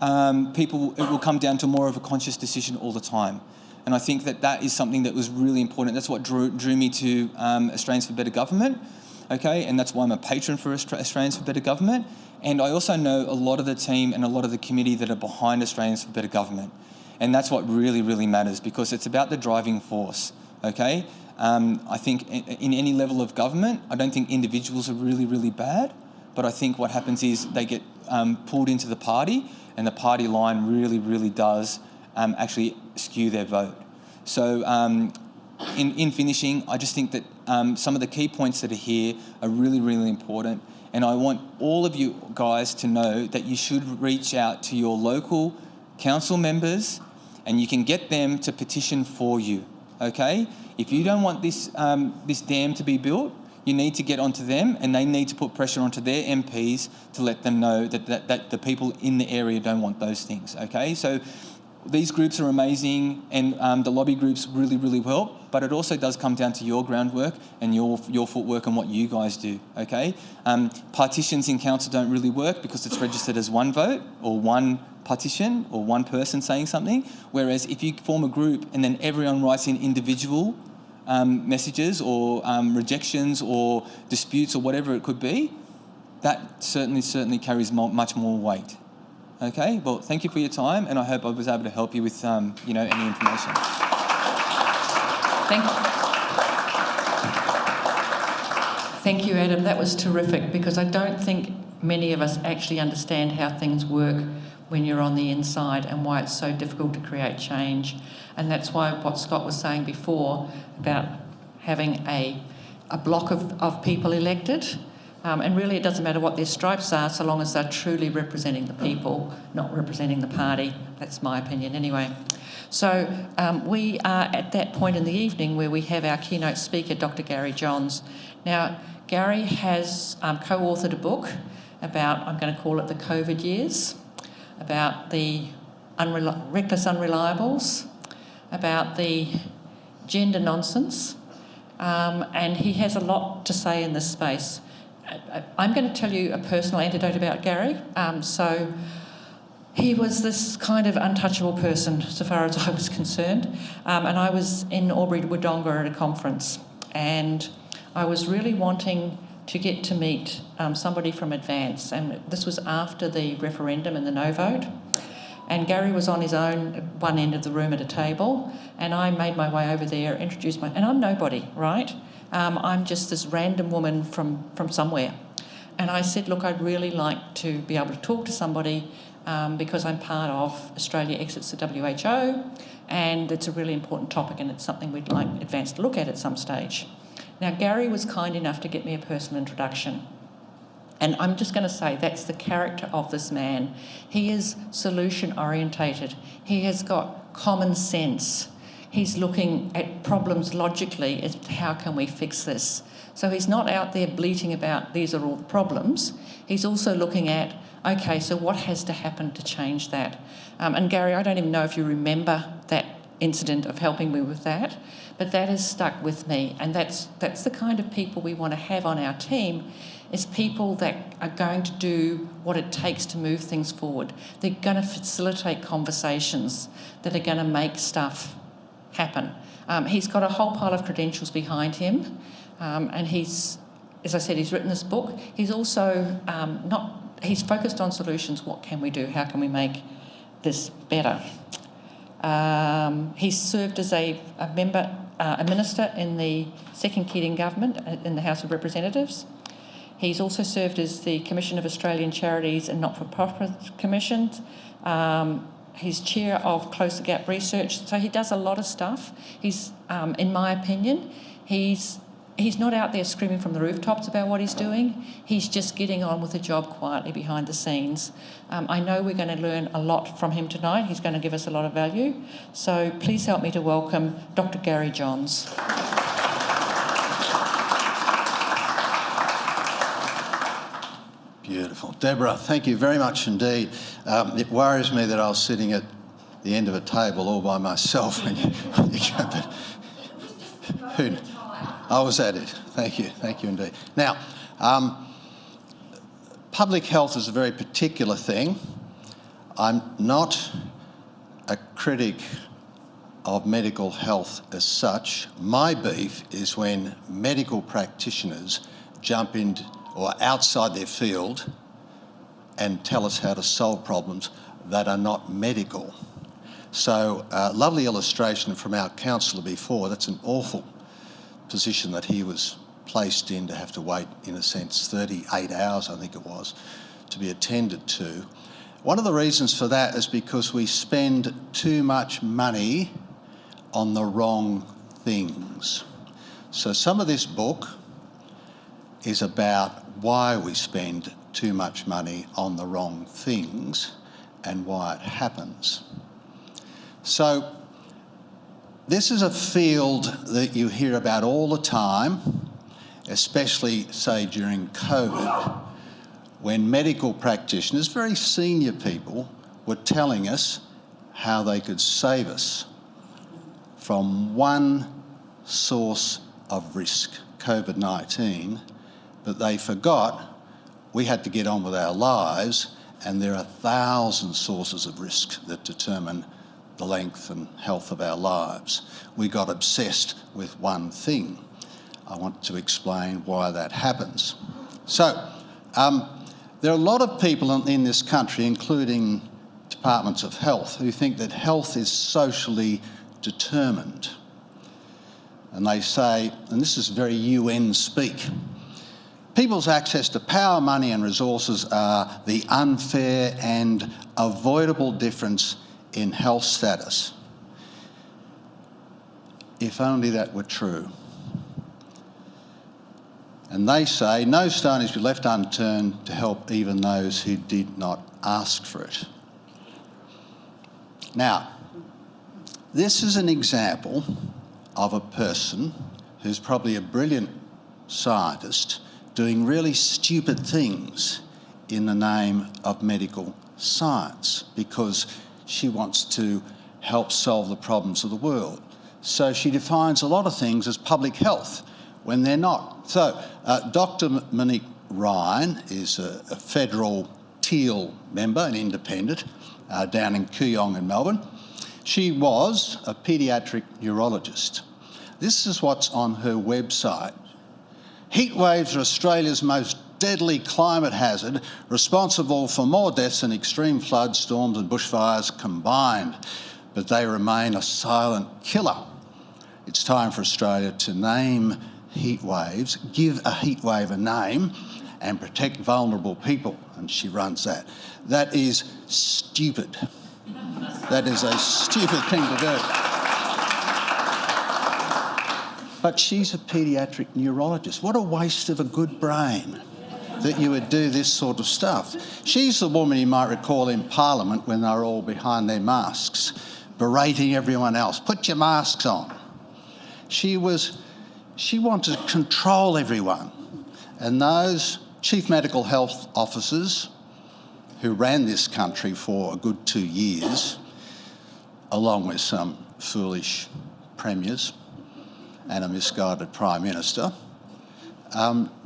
it will come down to more of a conscious decision all the time. And I think that is something that was really important. That's what drew me to Australians for Better Government, okay? And that's why I'm a patron for Australians for Better Government. And I also know a lot of the team and a lot of the committee that are behind Australians for Better Government. And that's what really, really matters, because it's about the driving force, okay? I think in any level of government, I don't think individuals are really, really bad, but I think what happens is they get pulled into the party, and the party line really, really does actually skew their vote. So in finishing, I just think that some of the key points that are here are really, really important, and I want all of you guys to know that you should reach out to your local council members, and you can get them to petition for you, okay? If you don't want this dam to be built, you need to get onto them, and they need to put pressure onto their MPs to let them know that the people in the area don't want those things, okay? So these groups are amazing, and the lobby groups really, really help, but it also does come down to your groundwork and your footwork and what you guys do, okay? Partitions in council don't really work because it's registered as one vote or one partition or one person saying something, whereas if you form a group and then everyone writes in individual messages or rejections or disputes or whatever it could be, that certainly carries much more weight. Okay, well, thank you for your time, and I hope I was able to help you with, any information. Thank you, Adam. That was terrific, because I don't think many of us actually understand how things work when you're on the inside and why it's so difficult to create change. And that's why what Scott was saying before about having a block of people elected, and really it doesn't matter what their stripes are so long as they're truly representing the people, not representing the party. That's my opinion anyway. So we are at that point in the evening where we have our keynote speaker, Dr. Gary Johns. Now, Gary has co-authored a book about, I'm going to call it the COVID years, about the reckless unreliables, about the gender nonsense, and he has a lot to say in this space. I'm going to tell you a personal anecdote about Gary. So he was this kind of untouchable person so far as I was concerned, and I was in Albury-Wodonga at a conference, and I was really wanting to get to meet somebody from Advance, and this was after the referendum and the no vote. And Gary was on his own at one end of the room at a table, and I made my way over there, introduced and I'm nobody, right? I'm just this random woman from somewhere. And I said, look, I'd really like to be able to talk to somebody because I'm part of Australia Exits the WHO, and it's a really important topic, and it's something we'd like Advance to look at some stage. Now, Gary was kind enough to get me a personal introduction. And I'm just going to say that's the character of this man. He is solution-orientated. He has got common sense. He's looking at problems logically as to how can we fix this. So he's not out there bleating about these are all the problems. He's also looking at, okay, so what has to happen to change that? And Gary, I don't even know if you remember that incident of helping me with that, but that has stuck with me. And that's the kind of people we want to have on our team, is people that are going to do what it takes to move things forward. They're going to facilitate conversations that are going to make stuff happen. He's got a whole pile of credentials behind him, and he's, as I said, he's written this book. He's also he's focused on solutions. What can we do? How can we make this better? He's served as a minister in the second Keating government in the House of Representatives. He's also served as the Commission of Australian Charities and Not-for-Profit Commissions. He's chair of Closer Gap Research, so he does a lot of stuff. He's, in my opinion, he's not out there screaming from the rooftops about what he's doing. He's just getting on with the job quietly behind the scenes. I know we're going to learn a lot from him tonight. He's going to give us a lot of value. So please help me to welcome Dr. Gary Johns. Beautiful. Deborah, thank you very much indeed. It worries me that I was sitting at the end of a table all by myself when you go, but I was at it. Thank you indeed. Now, public health is a very particular thing. I'm not a critic of medical health as such. My beef is when medical practitioners jump into or outside their field and tell us how to solve problems that are not medical. So, lovely illustration from our councillor before. That's an awful position that he was placed in, to have to wait, in a sense, 38 hours, I think it was, to be attended to. One of the reasons for that is because we spend too much money on the wrong things. So some of this book is about why we spend too much money on the wrong things and why it happens. So this is a field that you hear about all the time, especially, say, during COVID, when medical practitioners, very senior people, were telling us how they could save us from one source of risk, COVID-19, but they forgot we had to get on with our lives, and there are 1,000 sources of risk that determine the length and health of our lives. We got obsessed with one thing. I want to explain why that happens. So, There are a lot of people in this country, including departments of health, who think that health is socially determined. And they say, and this is very UN speak, people's access to power, money and resources are the unfair and avoidable difference in health status. If only that were true. And they say no stone is left unturned to help even those who did not ask for it. Now, this is an example of a person who's probably a brilliant scientist doing really stupid things in the name of medical science because she wants to help solve the problems of the world. So she defines a lot of things as public health when they're not. So Dr. Monique Ryan is a federal Teal member, an independent, down in Kooyong in Melbourne. She was a paediatric neurologist. This is what's on her website. Heat waves are Australia's most deadly climate hazard, responsible for more deaths than extreme floods, storms and bushfires combined, but they remain a silent killer. It's time for Australia to name heat waves, give a heat wave a name and protect vulnerable people, and she runs that. That is stupid. That is a stupid thing to do. But she's a paediatric neurologist. What a waste of a good brain that you would do this sort of stuff. She's the woman you might recall in Parliament when they were all behind their masks, berating everyone else. Put your masks on. She wanted to control everyone. And those chief medical health officers who ran this country for a good 2 years, along with some foolish premiers and a misguided Prime Minister,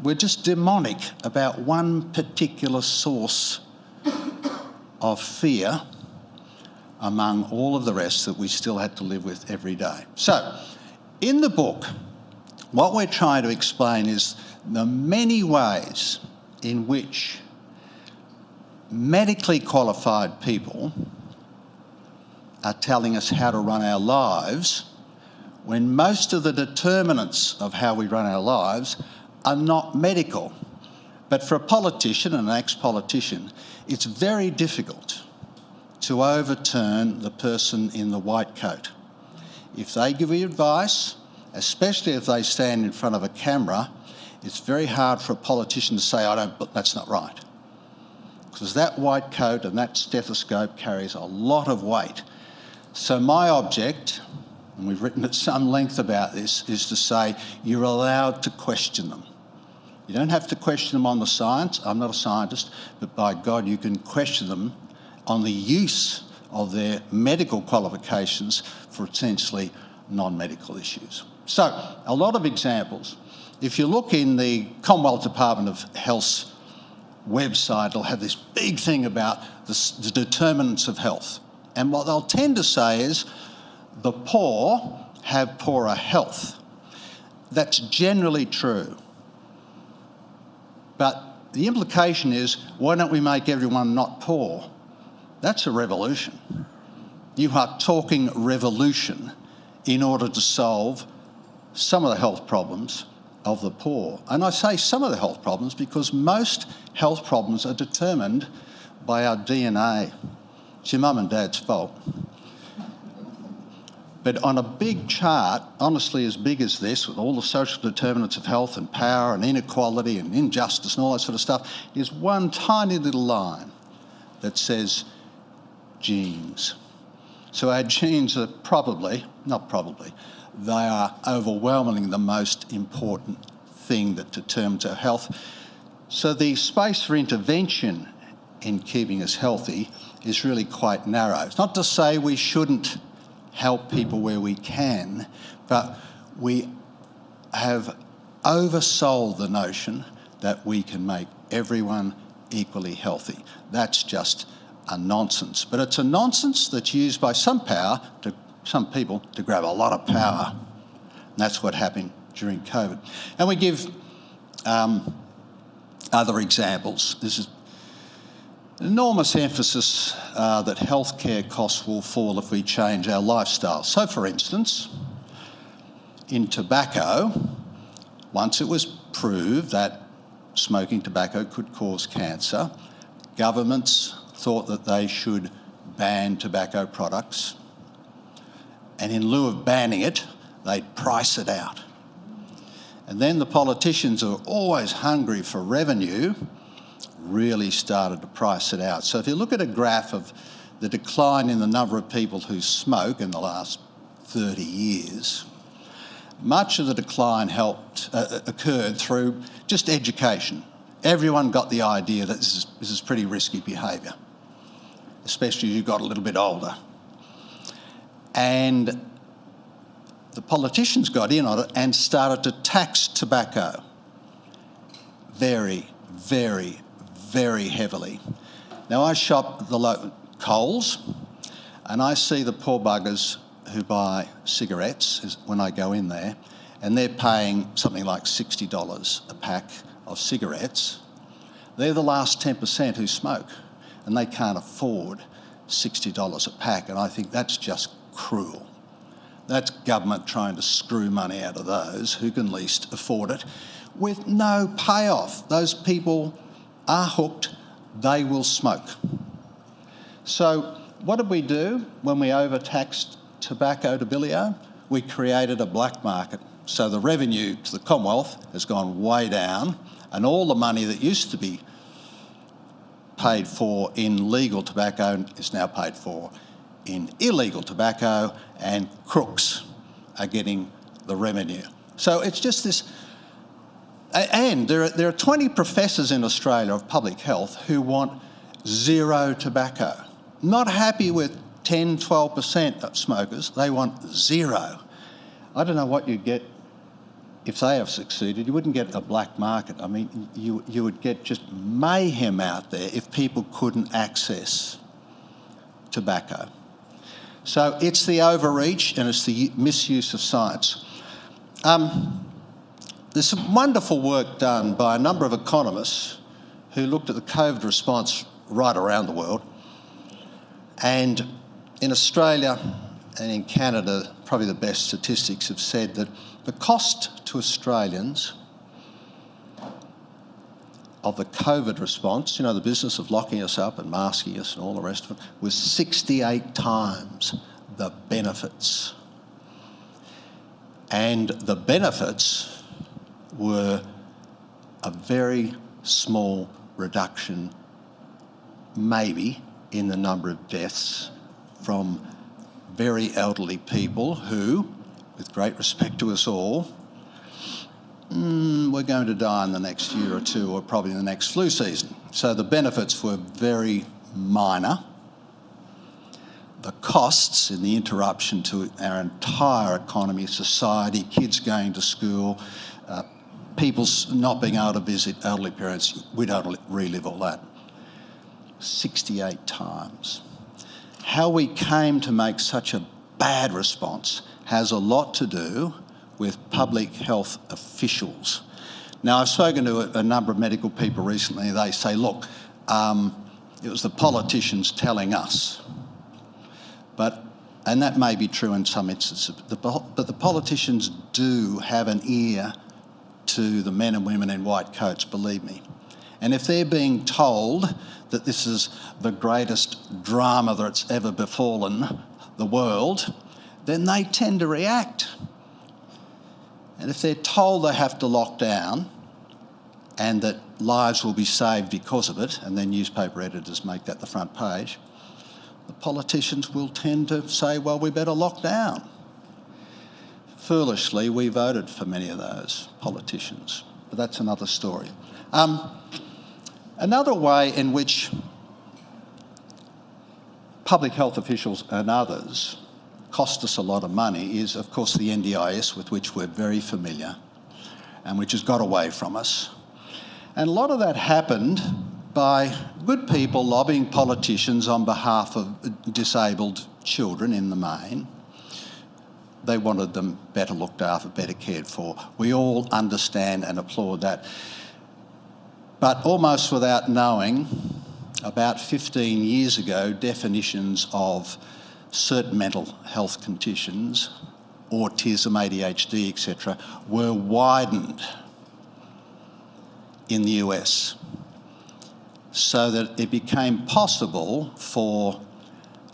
were just demonic about one particular source of fear among all of the rest that we still had to live with every day. So, in the book, what we're trying to explain is the many ways in which medically qualified people are telling us how to run our lives when most of the determinants of how we run our lives are not medical. But for a politician and an ex-politician, it's very difficult to overturn the person in the white coat. If they give you advice, especially if they stand in front of a camera, it's very hard for a politician to say, that's not right. Because that white coat and that stethoscope carries a lot of weight. So my object, and we've written at some length about this, is to say you're allowed to question them. You don't have to question them on the science. I'm not a scientist, but by God, you can question them on the use of their medical qualifications for essentially non-medical issues. So, a lot of examples. If you look in the Commonwealth Department of Health's website, it'll have this big thing about the determinants of health. And what they'll tend to say is the poor have poorer health. That's generally true. But the implication is, why don't we make everyone not poor? That's a revolution. You are talking revolution in order to solve some of the health problems of the poor. And I say some of the health problems because most health problems are determined by our DNA. It's your mum and dad's fault. But on a big chart, honestly as big as this, with all the social determinants of health and power and inequality and injustice and all that sort of stuff, is one tiny little line that says genes. So our genes are they are overwhelmingly the most important thing that determines our health. So the space for intervention in keeping us healthy is really quite narrow. It's not to say we shouldn't help people where we can, but we have oversold the notion that we can make everyone equally healthy. That's just a nonsense. But it's a nonsense that's used by some people to grab a lot of power. And that's what happened during COVID. And we give other examples. This is enormous emphasis that healthcare costs will fall if we change our lifestyle. So, for instance, in tobacco, once it was proved that smoking tobacco could cause cancer, governments thought that they should ban tobacco products, and in lieu of banning it, they'd price it out. And then the politicians, who are always hungry for revenue, really started to price it out. So if you look at a graph of the decline in the number of people who smoke in the last 30 years, much of the decline occurred through just education. Everyone got the idea that this is pretty risky behaviour, especially as you got a little bit older. And the politicians got in on it and started to tax tobacco very, very, very heavily. Now, I shop at the local Coles, and I see the poor buggers who buy cigarettes when I go in there, and they're paying something like $60 a pack of cigarettes. They're the last 10% who smoke, and they can't afford $60 a pack, and I think that's just cruel. That's government trying to screw money out of those who can least afford it with no payoff. Those people are hooked, they will smoke. So what did we do when we overtaxed tobacco to Billio? We created a black market. So the revenue to the Commonwealth has gone way down, and all the money that used to be paid for in legal tobacco is now paid for in illegal tobacco, and crooks are getting the revenue. So it's just this, and there are 20 professors in Australia of public health who want zero tobacco. Not happy with 10, 12% of smokers, they want zero. I don't know what you'd get if they have succeeded. You wouldn't get a black market. I mean, you would get just mayhem out there if people couldn't access tobacco. So it's the overreach and it's the misuse of science. There's some wonderful work done by a number of economists who looked at the COVID response right around the world. And in Australia and in Canada, probably the best statistics have said that the cost to Australians of the COVID response, you know, the business of locking us up and masking us and all the rest of it, was 68 times the benefits. And the benefits were a very small reduction, maybe, in the number of deaths from very elderly people who, with great respect to us all, we're going to die in the next year or two, or probably in the next flu season. So the benefits were very minor. The costs in the interruption to our entire economy, society, kids going to school, people not being able to visit elderly parents, we don't relive all that. 68 times. How we came to make such a bad response has a lot to do with public health officials. Now, I've spoken to a number of medical people recently. They say, look, it was the politicians telling us. And that may be true in some instances, but the politicians do have an ear to the men and women in white coats, believe me. And if they're being told that this is the greatest drama that's ever befallen the world, then they tend to react. And if they're told they have to lock down and that lives will be saved because of it, and then newspaper editors make that the front page, the politicians will tend to say, well, we better lock down. Foolishly, we voted for many of those politicians, but that's another story. Another way in which public health officials and others cost us a lot of money is, of course, the NDIS, with which we're very familiar and which has got away from us. And a lot of that happened by good people lobbying politicians on behalf of disabled children in the main. They wanted them better looked after, better cared for. We all understand and applaud that. But almost without knowing, about 15 years ago, definitions of certain mental health conditions, autism, ADHD, etc., were widened in the US so that it became possible for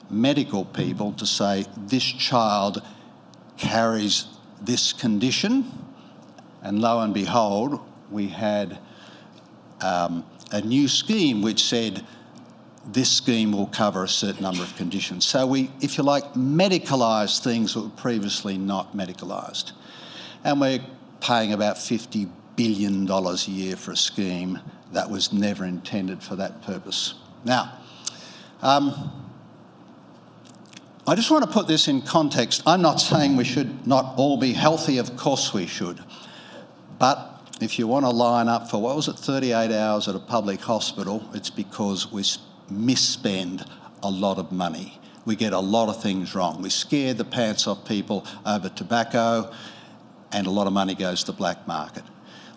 medical people to say this child carries this condition, and lo and behold, we had a new scheme which said this scheme will cover a certain number of conditions. So we, if you like, medicalised things that were previously not medicalised. And we're paying about $50 billion a year for a scheme that was never intended for that purpose. Now, I just want to put this in context. I'm not saying we should not all be healthy, of course we should. But if you want to line up for, 38 hours at a public hospital, it's because we misspend a lot of money. We get a lot of things wrong. We scare the pants off people over tobacco, and a lot of money goes to the black market.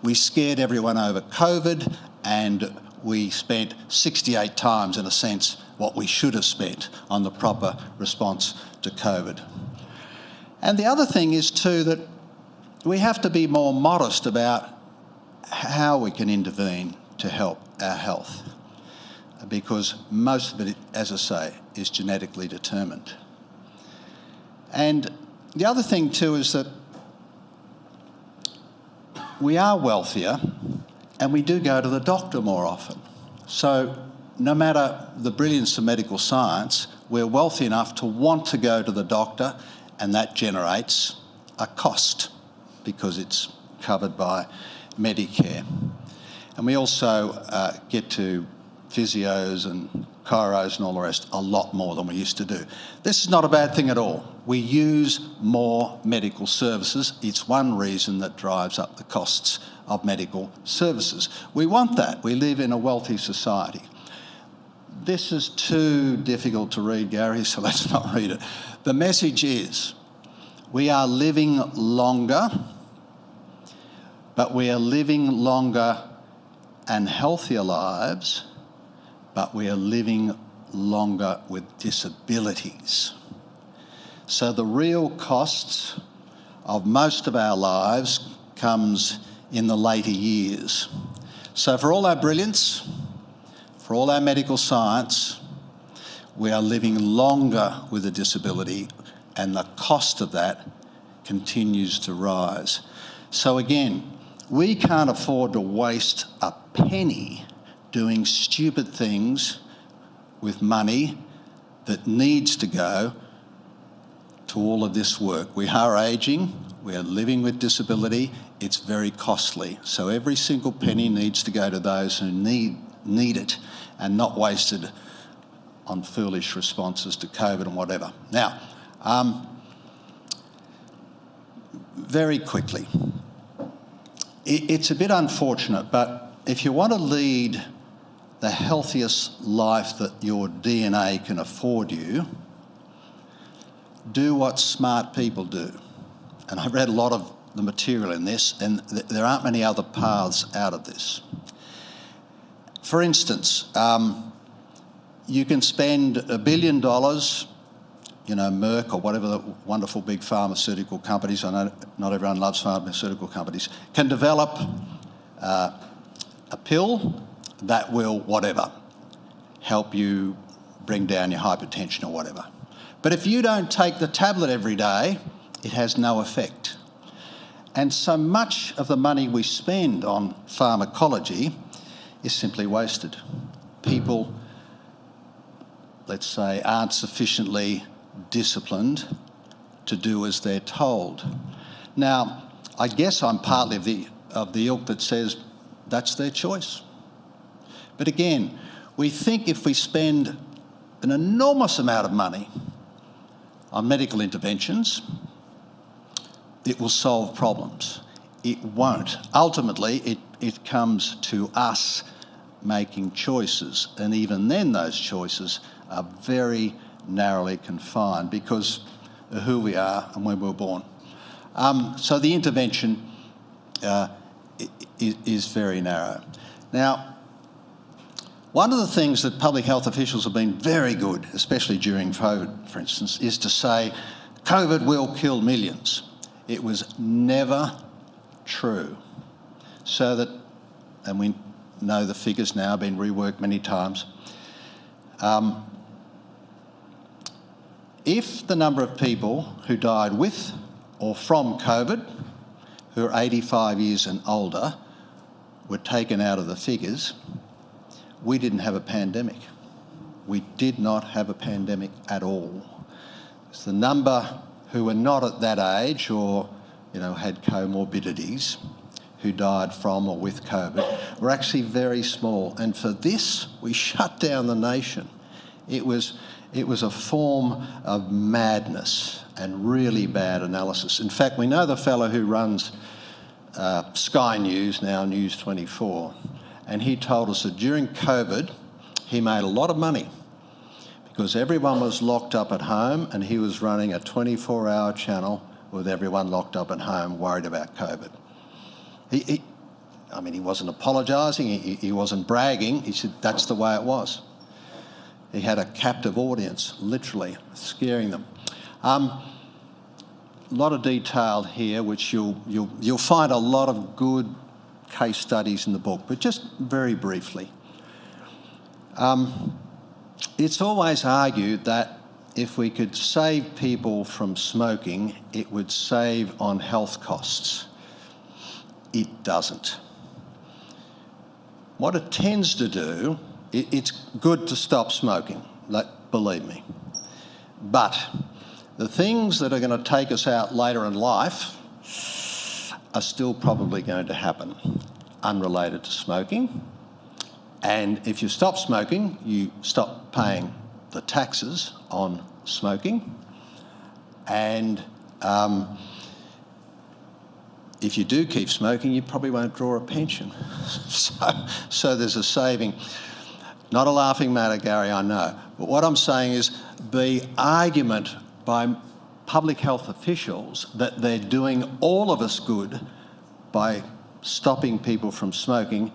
We scared everyone over COVID, and we spent 68 times, in a sense, what we should have spent on the proper response to COVID. And the other thing is too that we have to be more modest about how we can intervene to help our health, because most of it, as I say, is genetically determined. And the other thing too is that we are wealthier and we do go to the doctor more often. So no matter the brilliance of medical science, we're wealthy enough to want to go to the doctor, and that generates a cost because it's covered by Medicare. And we also get to physios and chiros and all the rest a lot more than we used to do. This is not a bad thing at all. We use more medical services. It's one reason that drives up the costs of medical services. We want that. We live in a wealthy society. This is too difficult to read, Gary, so let's not read it. The message is, we are living longer, but we are living longer and healthier lives, but we are living longer with disabilities. So the real costs of most of our lives comes in the later years. So for all our brilliance, for all our medical science, we are living longer with a disability, and the cost of that continues to rise. So again, we can't afford to waste a penny doing stupid things with money that needs to go to all of this work. We are ageing, we are living with disability, it's very costly. So every single penny needs to go to those who need it, and not wasted on foolish responses to COVID and whatever. Now, very quickly, it's a bit unfortunate, but if you want to lead the healthiest life that your DNA can afford you, do what smart people do. And I read a lot of the material in this, and there aren't many other paths out of this. For instance, you can spend $1 billion, Merck or whatever the wonderful big pharmaceutical companies, I know not everyone loves pharmaceutical companies, can develop a pill that will help you bring down your hypertension or whatever. But if you don't take the tablet every day, it has no effect. And so much of the money we spend on pharmacology is simply wasted. People, let's say, aren't sufficiently disciplined to do as they're told. Now, I guess I'm partly of the ilk that says that's their choice. But again, we think if we spend an enormous amount of money on medical interventions, it will solve problems. It won't. Ultimately, it comes to us making choices, and even then those choices are very narrowly confined because of who we are and when we were born. So the intervention is very narrow. Now, One of the things that public health officials have been very good, especially during COVID, for instance, is to say COVID will kill millions. It was never true. So that, and we know the figures now have been reworked many times, if the number of people who died with or from COVID, who are 85 years and older, were taken out of the figures, we didn't have a pandemic. We did not have a pandemic at all. It's the number who were not at that age or, had comorbidities, who died from or with COVID, were actually very small. And for this, we shut down the nation. It was a form of madness and really bad analysis. In fact, we know the fellow who runs Sky News, now News 24, and he told us that during COVID, he made a lot of money because everyone was locked up at home and he was running a 24-hour channel with everyone locked up at home worried about COVID. He wasn't apologising, he wasn't bragging, he said that's the way it was. He had a captive audience, literally, scaring them. A lot of detail here, which you'll find a lot of good case studies in the book, but just very briefly. It's always argued that if we could save people from smoking, it would save on health costs. It doesn't. What it tends to do, it's good to stop smoking, believe me. But the things that are going to take us out later in life are still probably going to happen, unrelated to smoking. And if you stop smoking, you stop paying the taxes on smoking. And if you do keep smoking, you probably won't draw a pension. So there's a saving. Not a laughing matter, Gary, I know. But what I'm saying is the argument by public health officials that they're doing all of us good by stopping people from smoking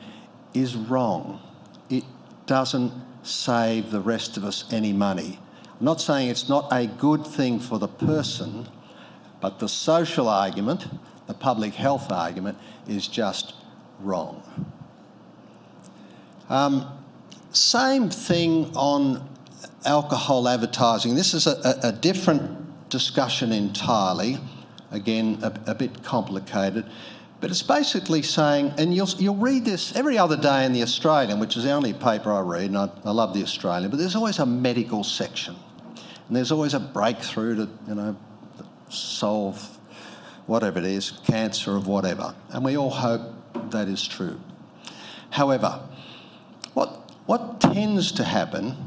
is wrong. It doesn't save the rest of us any money. I'm not saying it's not a good thing for the person, but the social argument, the public health argument, is just wrong. Same thing on alcohol advertising. This is a different discussion entirely. Again, a bit complicated. But it's basically saying, and you'll read this every other day in The Australian, which is the only paper I read, and I love The Australian, but there's always a medical section. And there's always a breakthrough to, solve whatever it is, cancer of whatever. And we all hope that is true. However, what tends to happen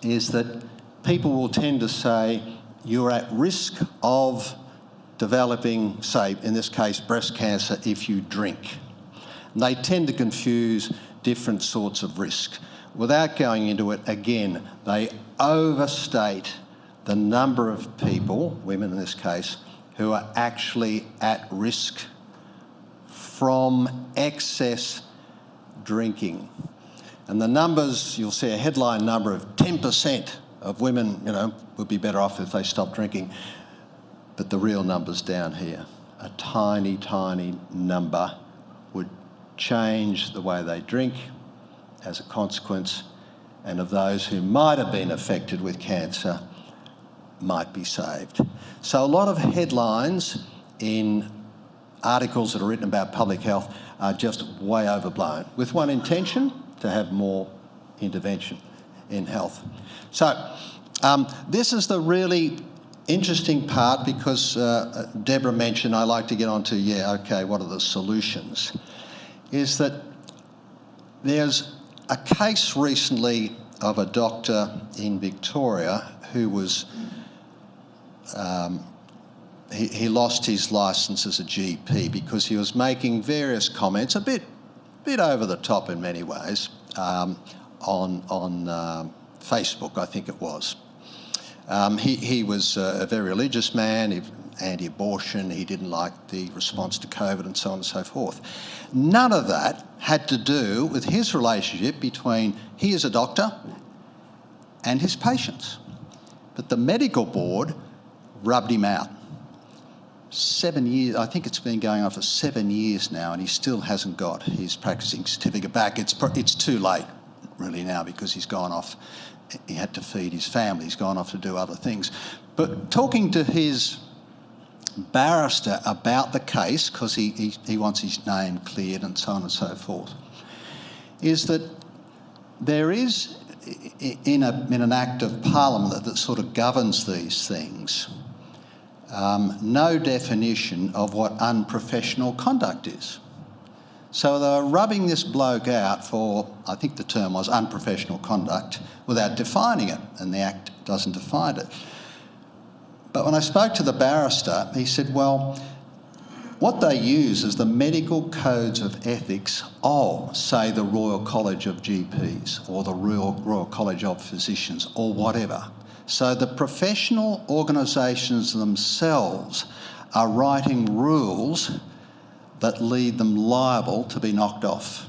is that people will tend to say you're at risk of developing, say, in this case, breast cancer if you drink. And they tend to confuse different sorts of risk. Without going into it, again, they overstate the number of people, women in this case, who are actually at risk from excess drinking. And the numbers, you'll see a headline number of 10% of women, would be better off if they stopped drinking. But the real number's down here. A tiny, tiny number would change the way they drink as a consequence, and of those who might have been affected with cancer might be saved. So a lot of headlines in articles that are written about public health are just way overblown, with one intention: to have more intervention in health. So this is the really interesting part, because Deborah mentioned, I like to get on to, what are the solutions? Is that there's a case recently of a doctor in Victoria who was, he lost his licence as a GP because he was making various comments, a bit over the top in many ways, on Facebook, I think it was. He was a very religious man, anti-abortion, he didn't like the response to COVID and so on and so forth. None of that had to do with his relationship between he as a doctor and his patients. But the medical board rubbed him out. 7 years, I think it's been going on for 7 years now, and he still hasn't got his practicing certificate back. It's too late, really, now, because he's gone off. He had to feed his family. He's gone off to do other things. But talking to his barrister about the case, because he wants his name cleared and so on and so forth, is that there is, in an Act of Parliament that sort of governs these things, no definition of what unprofessional conduct is. So they were rubbing this bloke out for, I think the term was unprofessional conduct, without defining it, and the Act doesn't define it. But when I spoke to the barrister, he said, well, what they use is the medical codes of ethics of, say, the Royal College of GPs or the Royal College of Physicians or whatever. So the professional organisations themselves are writing rules that lead them liable to be knocked off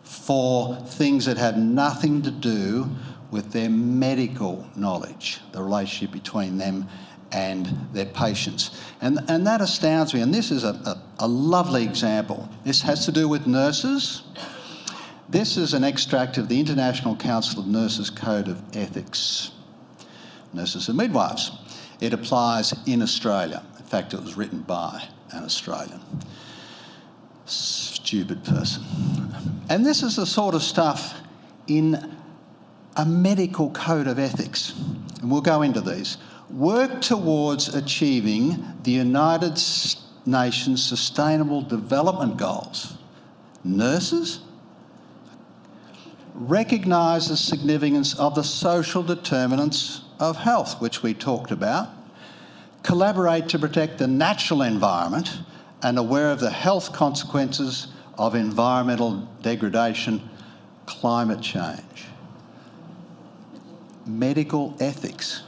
for things that have nothing to do with their medical knowledge, the relationship between them and their patients. And that astounds me. And this is a lovely example. This has to do with nurses. This is an extract of the International Council of Nurses Code of Ethics. Nurses and midwives. It applies in Australia. In fact, it was written by an Australian. Stupid person. And this is the sort of stuff in a medical code of ethics. And we'll go into these. Work towards achieving the United Nations Sustainable Development Goals. Nurses? Recognise the significance of the social determinants of health, which we talked about. Collaborate to protect the natural environment and aware of the health consequences of environmental degradation, climate change. Medical ethics.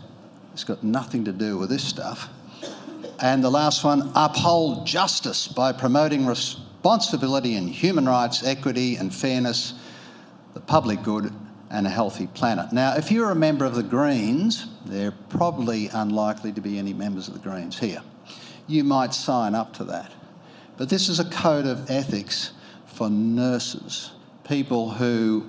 It's got nothing to do with this stuff. And the last one, uphold justice by promoting responsibility and human rights, equity and fairness, the public good and a healthy planet. Now, if you're a member of the Greens, there are probably unlikely to be any members of the Greens here. You might sign up to that. But this is a code of ethics for nurses, people who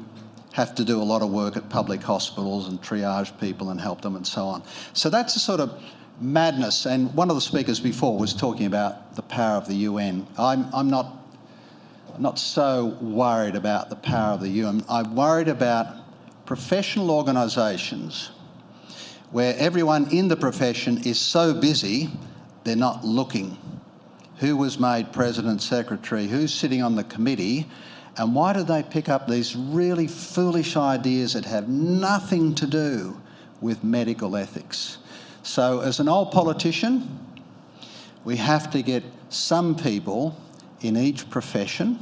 have to do a lot of work at public hospitals and triage people and help them and so on. So that's a sort of madness. And one of the speakers before was talking about the power of the UN. I'm not so worried about the power of the UN. I'm worried about professional organisations where everyone in the profession is so busy they're not looking. Who was made president, secretary, who's sitting on the committee, and why do they pick up these really foolish ideas that have nothing to do with medical ethics? So as an old politician, we have to get some people in each profession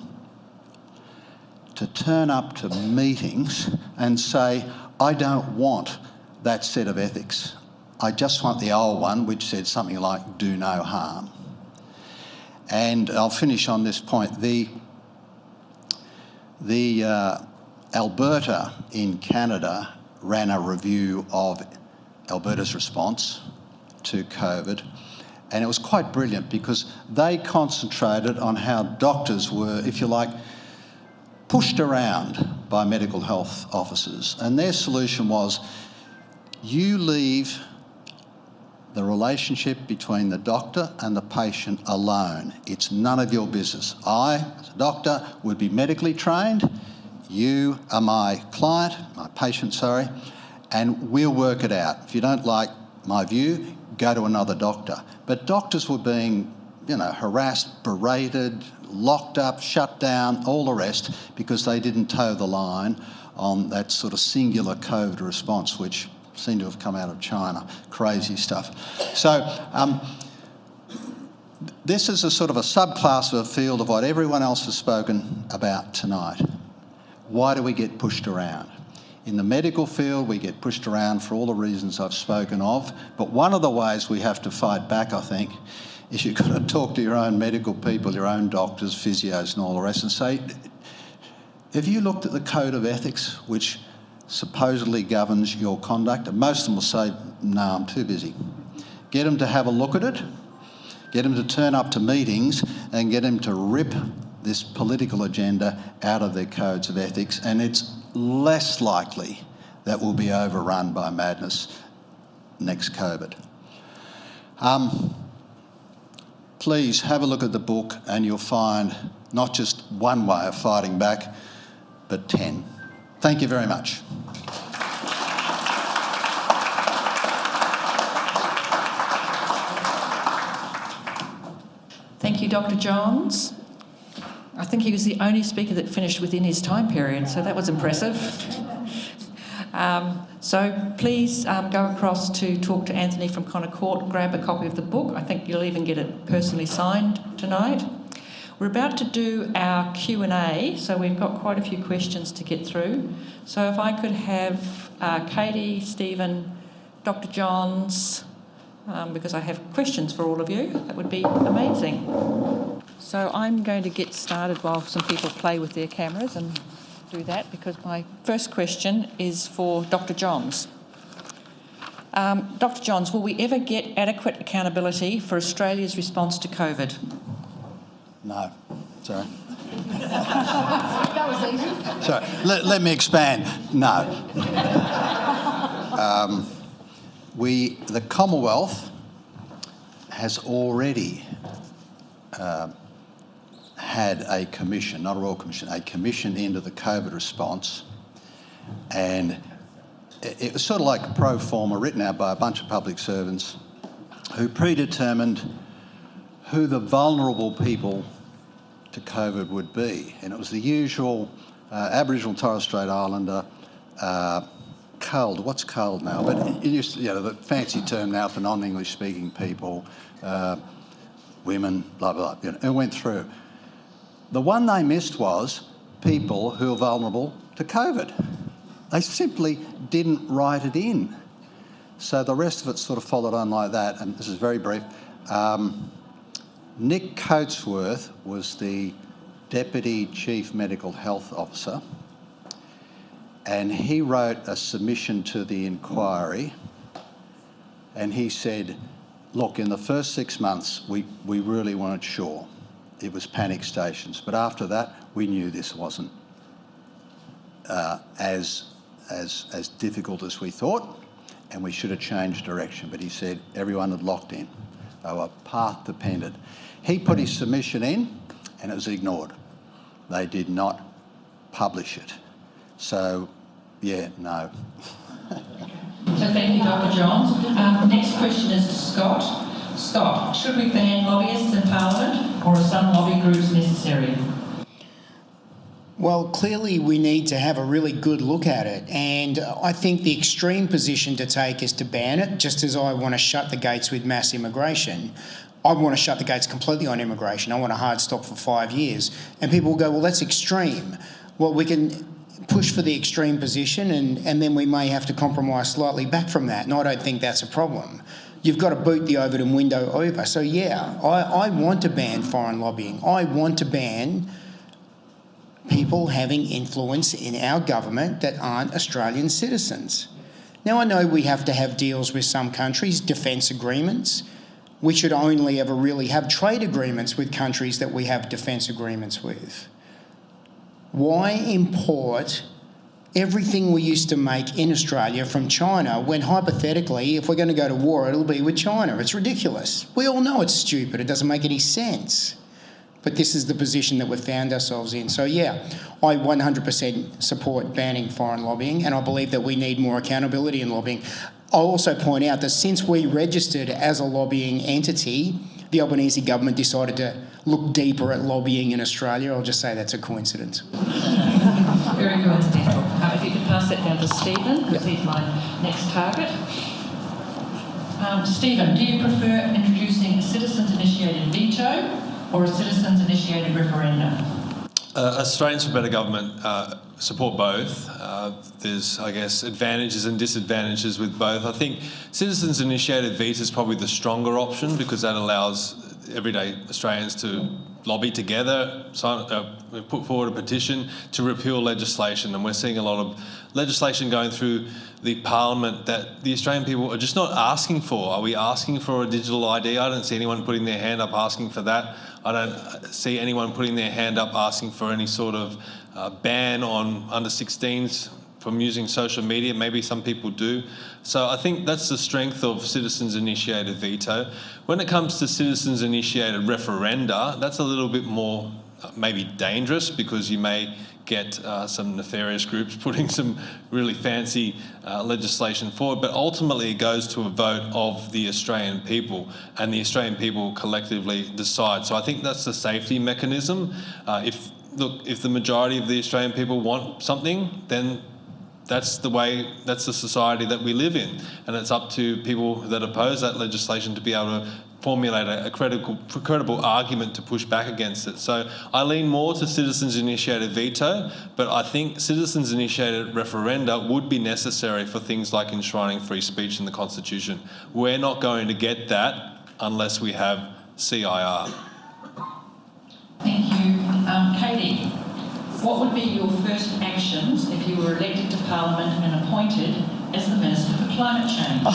to turn up to meetings and say, I don't want that set of ethics. I just want the old one, which said something like, do no harm. And I'll finish on this point. The Alberta in Canada ran a review of Alberta's response to COVID, and it was quite brilliant because they concentrated on how doctors were, if you like, pushed around by medical health officers. And their solution was, you leave the relationship between the doctor and the patient alone. It's none of your business. I, as a doctor, would be medically trained. You are my client, my patient, sorry, and we'll work it out. If you don't like my view, go to another doctor. But doctors were being, harassed, berated, locked up, shut down, all the rest, because they didn't toe the line on that sort of singular COVID response, which seem to have come out of China. Crazy stuff. So this is a sort of a subclass of a field of what everyone else has spoken about tonight. Why do we get pushed around? In the medical field, we get pushed around for all the reasons I've spoken of, but one of the ways we have to fight back, I think, is you've got to talk to your own medical people, your own doctors, physios and all the rest, and say, have you looked at the code of ethics which supposedly governs your conduct? And most of them will say, no, I'm too busy. Get them to have a look at it, get them to turn up to meetings and get them to rip this political agenda out of their codes of ethics, and it's less likely that we'll be overrun by madness next COVID. Please have a look at the book and you'll find not just one way of fighting back, but 10. Thank you very much. Thank you, Dr. Johns. I think he was the only speaker that finished within his time period, so that was impressive. So please go across to talk to Anthony from Connor Court, grab a copy of the book. I think you'll even get it personally signed tonight. We're about to do our Q&A, so we've got quite a few questions to get through. So if I could have Katy, Stephen, Dr. Johns, because I have questions for all of you, that would be amazing. So I'm going to get started while some people play with their cameras and do that, because my first question is for Dr. Johns. Dr. Johns, will we ever get adequate accountability for Australia's response to COVID? No. Sorry. That was easy. Sorry. Let me expand. No. The Commonwealth has already had a commission, not a royal commission, a commission into the COVID response, and it was sort of like a pro forma written out by a bunch of public servants who predetermined who the vulnerable people to COVID would be. And it was the usual Aboriginal Torres Strait Islander, culled. What's culled now? But it used to, the fancy term now for non-English speaking people, women, blah, blah, blah. It went through. The one they missed was people who are vulnerable to COVID. They simply didn't write it in. So the rest of it sort of followed on like that, and this is very brief. Nick Coatsworth was the Deputy Chief Medical Health Officer, and he wrote a submission to the inquiry, and he said, look, in the first 6 months, we really weren't sure. It was panic stations. But after that, we knew this wasn't as difficult as we thought, and we should have changed direction. But he said everyone had locked in. They were path dependent. He put his submission in, and it was ignored. They did not publish it. So, yeah, no. So thank you, Dr. Johns. Next question is to Scott. Scott, should we ban lobbyists in Parliament, or are some lobby groups necessary? Well, clearly we need to have a really good look at it, and I think the extreme position to take is to ban it, just as I want to shut the gates with mass immigration. I want to shut the gates completely on immigration. I want a hard stop for 5 years. And people will go, well, that's extreme. Well, we can push for the extreme position and then we may have to compromise slightly back from that, and I don't think that's a problem. You've got to boot the Overton window over. So, yeah, I want to ban foreign lobbying. I want to ban people having influence in our government that aren't Australian citizens. Now, I know we have to have deals with some countries, defence agreements. We should only ever really have trade agreements with countries that we have defence agreements with. Why import everything we used to make in Australia from China when, hypothetically, if we're going to go to war, it'll be with China? It's ridiculous. We all know it's stupid. It doesn't make any sense. But this is the position that we've found ourselves in. So, yeah, I 100% support banning foreign lobbying, and I believe that we need more accountability in lobbying. I'll also point out that since we registered as a lobbying entity, the Albanese government decided to look deeper at lobbying in Australia. I'll just say that's a coincidence. Very coincidental. If you could pass that down to Stephen, because he's my next target. Stephen, do you prefer introducing a citizens-initiated veto or a citizens-initiated referendum? Australians for Better Government support both. There's, I guess, advantages and disadvantages with both. I think citizens-initiated veto is probably the stronger option because that allows everyday Australians to lobby together, put forward a petition to repeal legislation. And we're seeing a lot of legislation going through the Parliament that the Australian people are just not asking for. Are we asking for a digital ID? I don't see anyone putting their hand up asking for that. I don't see anyone putting their hand up asking for any sort of ban on under 16s from using social media. Maybe some people do. So I think that's the strength of citizens-initiated veto. When it comes to citizens-initiated referenda, that's a little bit more maybe dangerous, because you may get some nefarious groups putting some really fancy legislation forward, but ultimately it goes to a vote of the Australian people, and the Australian people collectively decide. So I think that's the safety mechanism. If the majority of the Australian people want something, then that's the society that we live in, and it's up to people that oppose that legislation to be able to formulate a credible argument to push back against it. So I lean more to citizens-initiated veto, but I think citizens-initiated referenda would be necessary for things like enshrining free speech in the Constitution. We're not going to get that unless we have CIR. Thank you. Katy, what would be your first actions if you were elected to Parliament and appointed as the Minister for Climate Change?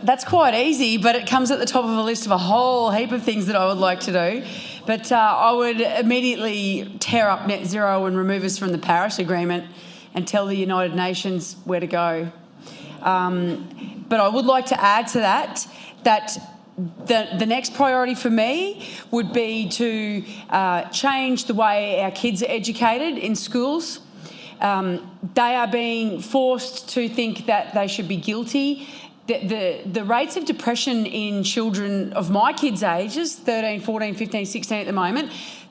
That's quite easy, but it comes at the top of a list of a whole heap of things that I would like to do. But I would immediately tear up net zero and remove us from the Paris Agreement and tell the United Nations where to go. But I would like to add to that the next priority for me would be to change the way our kids are educated in schools. They are being forced to think that they should be guilty. The rates of depression in children of my kids' ages, 13, 14, 15, 16 at the moment,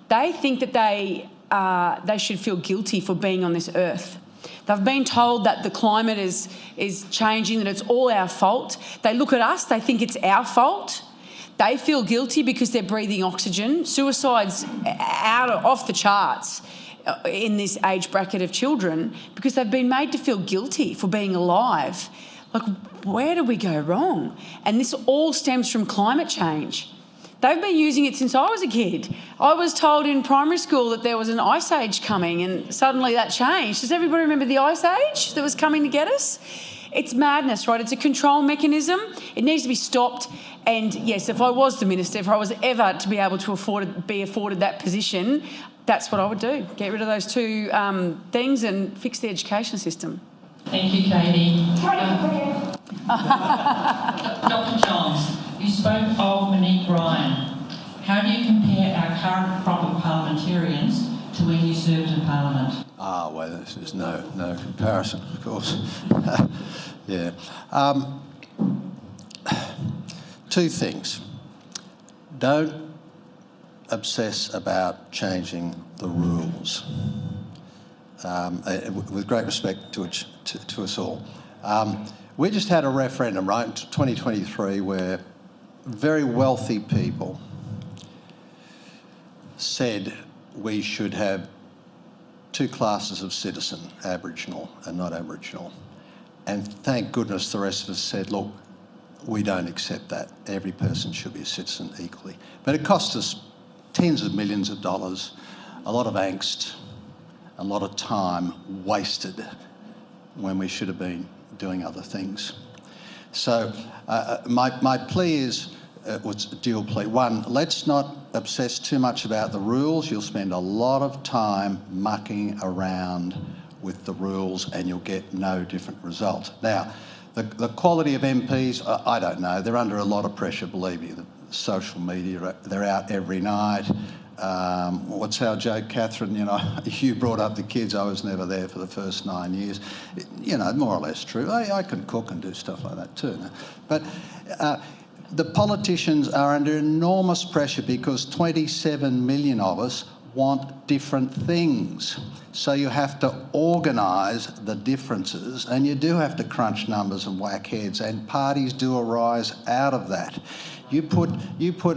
they think that they should feel guilty for being on this earth. They've been told that the climate is changing, that it's all our fault. They look at us, they think it's our fault. They feel guilty because they're breathing oxygen. Suicide's off the charts in this age bracket of children because they've been made to feel guilty for being alive. Like, where do we go wrong? And this all stems from climate change. They've been using it since I was a kid. I was told in primary school that there was an ice age coming, and suddenly that changed. Does everybody remember the ice age that was coming to get us? It's madness, right? It's a control mechanism. It needs to be stopped. And yes, if I was the minister, if I was ever to be able to be afforded that position, that's what I would do. Get rid of those two things and fix the education system. Thank you, Katy. Dr. Johns, you spoke of Monique Ryan. How do you compare our current crop of parliamentarians to when you served in Parliament? Well, there's no comparison, of course. Yeah. Two things. Don't obsess about changing the rules. With great respect to us all. We just had a referendum, right, in 2023, where very wealthy people said we should have two classes of citizen, Aboriginal and not Aboriginal. And thank goodness the rest of us said, look, we don't accept that. Every person should be a citizen equally. But it cost us tens of millions of dollars, a lot of angst, a lot of time wasted when we should have been doing other things. So my plea is, what's a dual plea? One, let's not obsess too much about the rules. You'll spend a lot of time mucking around with the rules and you'll get no different result. Now, the quality of MPs, I don't know. They're under a lot of pressure, believe me. The social media, they're out every night. What's our joke, Catherine? You know, you brought up the kids. I was never there for the first 9 years. You know, more or less true. I can cook and do stuff like that too. No? But the politicians are under enormous pressure because 27 million of us want different things. So you have to organise the differences, and you do have to crunch numbers and whack heads, and parties do arise out of that. You put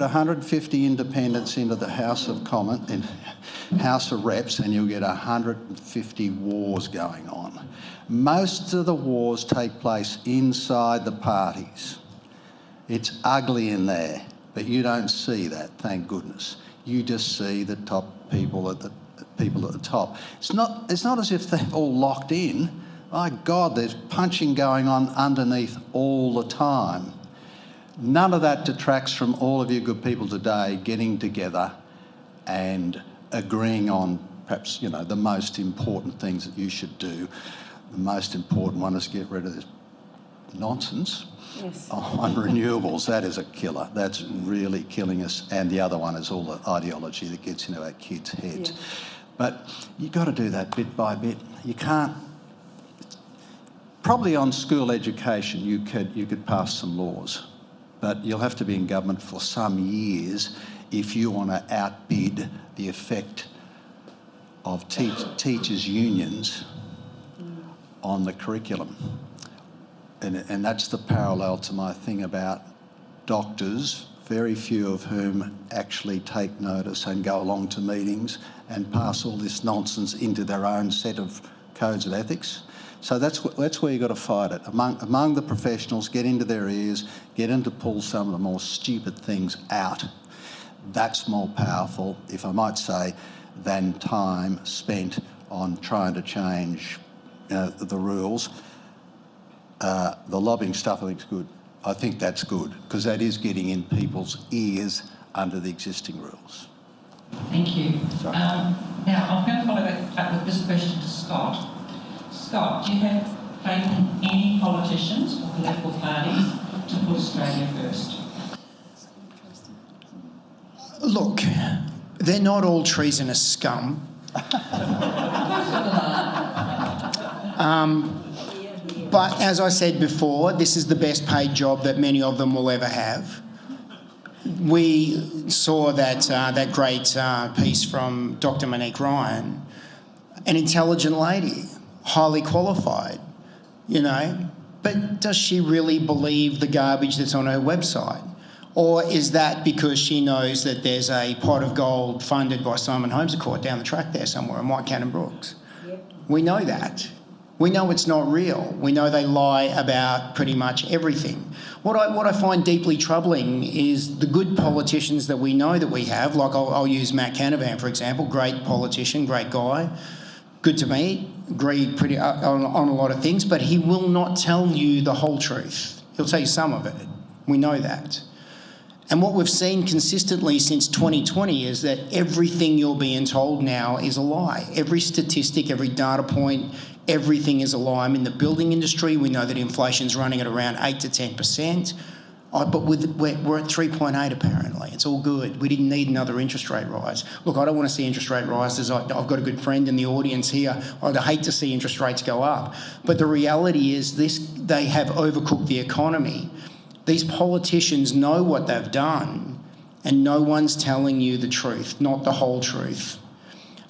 150 independents into the House of Reps, and you'll get 150 wars going on. Most of the wars take place inside the parties. It's ugly in there, but you don't see that, thank goodness. You just see the top people at the top. It's not as if they're all locked in. My God, there's punching going on underneath all the time. None of that detracts from all of you good people today getting together and agreeing on perhaps, the most important things that you should do. The most important one is get rid of this nonsense. Yes. On renewables. That is a killer. That's really killing us. And the other one is all the ideology that gets into our kids' heads. Yeah. But you've got to do that bit by bit. You can't... Probably on school education you could pass some laws, but you'll have to be in government for some years if you want to outbid the effect of teachers' unions on the curriculum. And that's the parallel to my thing about doctors, very few of whom actually take notice and go along to meetings and pass all this nonsense into their own set of codes of ethics. So that's where you've got to fight it. Among the professionals, get into their ears, get them to pull some of the more stupid things out. That's more powerful, if I might say, than time spent on trying to change the rules. The lobbying stuff I think is good. I think that's good because that is getting in people's ears under the existing rules. Thank you. Now, I'm going to follow that up with this question to Scott. Scott, do you have faith in any politicians or political parties to put Australia first? Look, they're not all treasonous scum. But as I said before, this is the best paid job that many of them will ever have. We saw that great piece from Dr. Monique Ryan, an intelligent lady, highly qualified, but does she really believe the garbage that's on her website? Or is that because she knows that there's a pot of gold funded by Simon Holmes Court down the track there somewhere in White Cannon Brooks? Yep. We know that. We know it's not real. We know they lie about pretty much everything. What I find deeply troubling is the good politicians that we know that we have, like I'll use Matt Canavan, for example, great politician, great guy, good to meet, agree pretty on a lot of things, but he will not tell you the whole truth. He'll tell you some of it. We know that. And what we've seen consistently since 2020 is that everything you're being told now is a lie. Every statistic, every data point, everything is a lie. In the building industry, we know that inflation's running at around 8 to 10%, but we're at 3.8 apparently. It's all good. We didn't need another interest rate rise. Look, I don't want to see interest rate rises. I've got a good friend in the audience here. I'd hate to see interest rates go up. But the reality is they have overcooked the economy. These politicians know what they've done, and no one's telling you the truth, not the whole truth.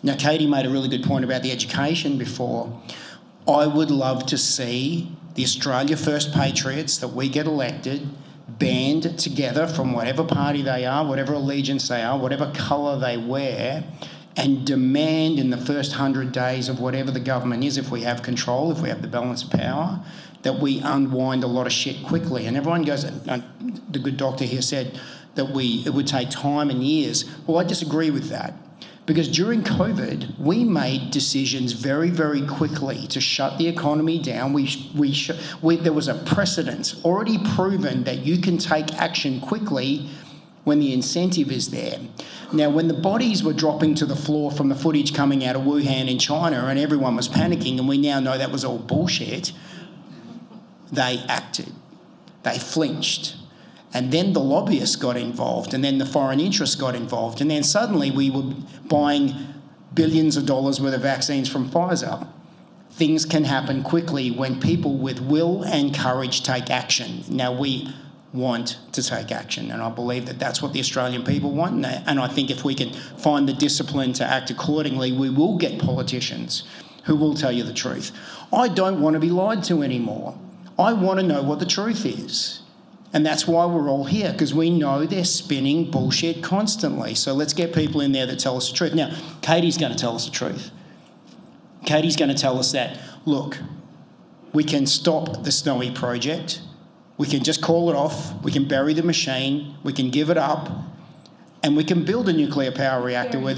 Now, Katy made a really good point about the education before. I would love to see the Australia First Patriots that we get elected band together from whatever party they are, whatever allegiance they are, whatever colour they wear, and demand in the first 100 days of whatever the government is, if we have control, if we have the balance of power, that we unwind a lot of shit quickly. And everyone goes, the good doctor here said that it would take time and years. Well, I disagree with that. Because during COVID, we made decisions very, very quickly to shut the economy down. There was a precedent already proven that you can take action quickly when the incentive is there. Now, when the bodies were dropping to the floor from the footage coming out of Wuhan in China and everyone was panicking, and we now know that was all bullshit, they acted. They flinched. And then the lobbyists got involved, and then the foreign interests got involved, and then suddenly we were buying billions of dollars worth of vaccines from Pfizer. Things can happen quickly when people with will and courage take action. Now, we want to take action, and I believe that that's what the Australian people want, and I think if we can find the discipline to act accordingly, we will get politicians who will tell you the truth. I don't want to be lied to anymore. I want to know what the truth is. And that's why we're all here, because we know they're spinning bullshit constantly. So let's get people in there that tell us the truth. Now, Katy's going to tell us the truth. Katy's going to tell us that, look, we can stop the Snowy project. We can just call it off. We can bury the machine. We can give it up. And we can build a nuclear power reactor we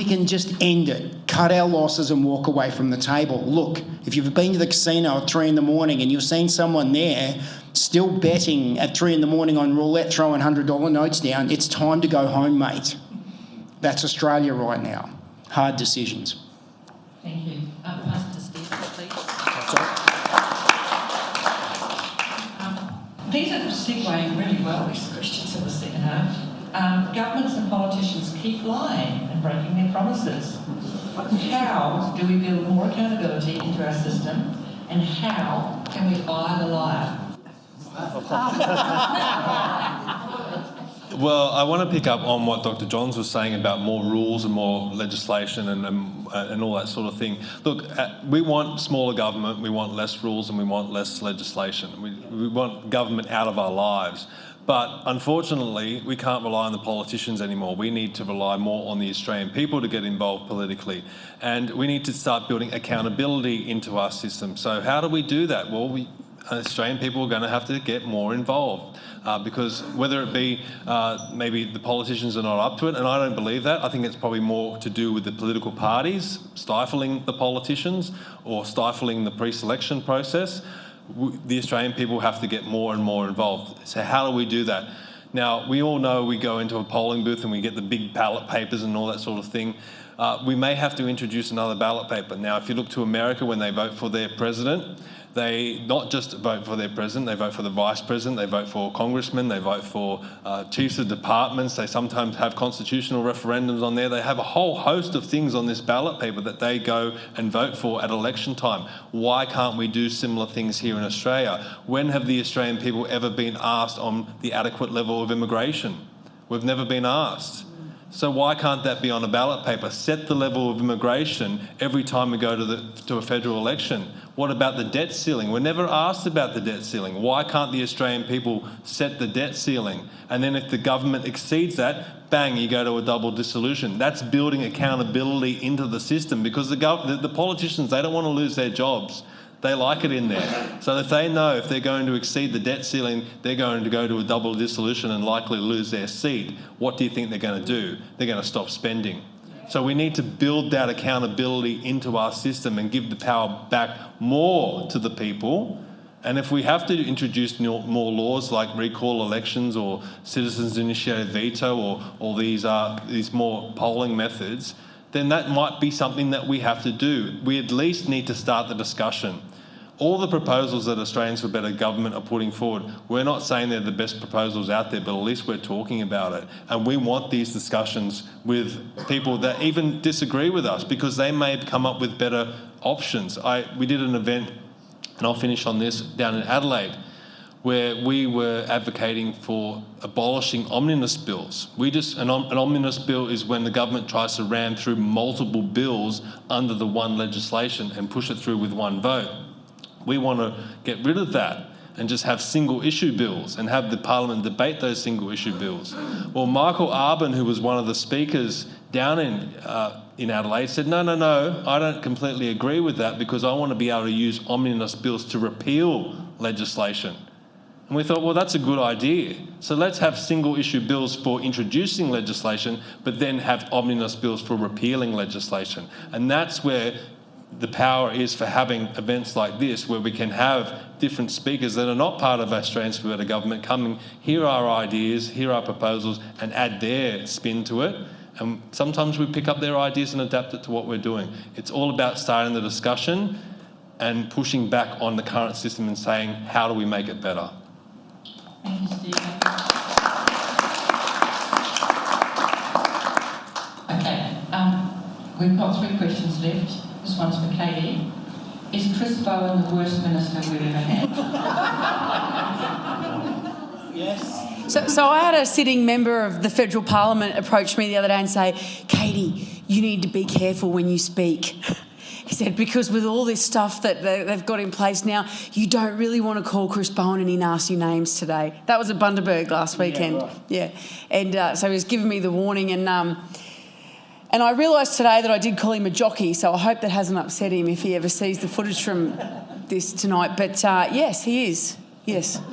can just end it, cut our losses and walk away from the table. Look, if you've been to the casino at 3 a.m. and you've seen someone there still betting at 3 a.m. on roulette, throwing $100 notes down, it's time to go home, mate. That's Australia right now. Hard decisions. Thank you. Pass to Steve, please. These are segueing really well, these questions in the second half. Governments and politicians keep lying and breaking their promises. How do we build more accountability into our system, and how can we buy the liar? Well, I want to pick up on what Dr. Johns was saying about more rules and more legislation and all that sort of thing. Look, we want smaller government, we want less rules, and we want less legislation. We want government out of our lives. But unfortunately, we can't rely on the politicians anymore. We need to rely more on the Australian people to get involved politically. And we need to start building accountability into our system. So how do we do that? Well, Australian people are going to have to get more involved. Because whether it be maybe the politicians are not up to it, and I don't believe that. I think it's probably more to do with the political parties stifling the politicians or stifling the pre-selection process. The Australian people have to get more and more involved. So how do we do that? Now, we all know we go into a polling booth and we get the big ballot papers and all that sort of thing. We may have to introduce another ballot paper. Now, if you look to America when they vote for their president, they not just vote for their president, they vote for the vice president, they vote for congressmen, they vote for chiefs of departments, they sometimes have constitutional referendums on there. They have a whole host of things on this ballot paper that they go and vote for at election time. Why can't we do similar things here in Australia? When have the Australian people ever been asked on the adequate level of immigration? We've never been asked. So why can't that be on a ballot paper? Set the level of immigration every time we go to a federal election. What about the debt ceiling? We're never asked about the debt ceiling. Why can't the Australian people set the debt ceiling? And then if the government exceeds that, bang, you go to a double dissolution. That's building accountability into the system, because the politicians, they don't want to lose their jobs. They like it in there. So if they know if they're going to exceed the debt ceiling, they're going to go to a double dissolution and likely lose their seat, what do you think they're going to do? They're going to stop spending. So we need to build that accountability into our system and give the power back more to the people. And if we have to introduce more laws like recall elections or citizens initiated veto or these more polling methods, then that might be something that we have to do. We at least need to start the discussion. All the proposals that Australians for Better Government are putting forward, we're not saying they're the best proposals out there, but at least we're talking about it. And we want these discussions with people that even disagree with us, because they may come up with better options. We did an event, and I'll finish on this, down in Adelaide, where we were advocating for abolishing omnibus bills. An omnibus bill is when the government tries to ram through multiple bills under the one legislation and push it through with one vote. We want to get rid of that and just have single issue bills and have the Parliament debate those single issue bills. Well, Michael Arbin, who was one of the speakers down in Adelaide, said, no, I don't completely agree with that, because I want to be able to use omnibus bills to repeal legislation. And we thought, well, that's a good idea. So let's have single issue bills for introducing legislation, but then have omnibus bills for repealing legislation. And that's where the power is for having events like this, where we can have different speakers that are not part of Australians for Better Government coming, hear our ideas, hear our proposals, and add their spin to it. And sometimes we pick up their ideas and adapt it to what we're doing. It's all about starting the discussion and pushing back on the current system and saying, how do we make it better? Thank you, Stephen. Okay, we've got 3 questions left. This one's for Katy. Is Chris Bowen the worst minister we've ever had? Yes. So I had a sitting member of the federal parliament approach me the other day and say, Katy, you need to be careful when you speak. He said, because with all this stuff that they've got in place now, you don't really want to call Chris Bowen any nasty names today. That was at Bundaberg last weekend. Right. Yeah. And so he was giving me the warning, and I realised today that I did call him a jockey, so I hope that hasn't upset him if he ever sees the footage from this tonight. But yes, he is. Yes. Okay.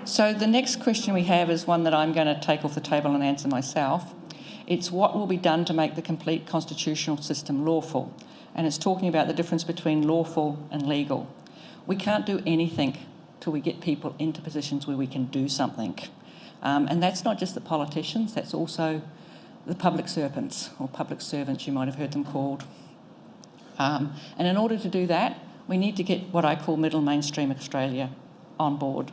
So the next question we have is one that I'm going to take off the table and answer myself. It's what will be done to make the complete constitutional system lawful? And it's talking about the difference between lawful and legal. We can't do anything till we get people into positions where we can do something. And that's not just the politicians, that's also the public servants, or public servants you might have heard them called. And in order to do that, we need to get what I call middle mainstream Australia on board.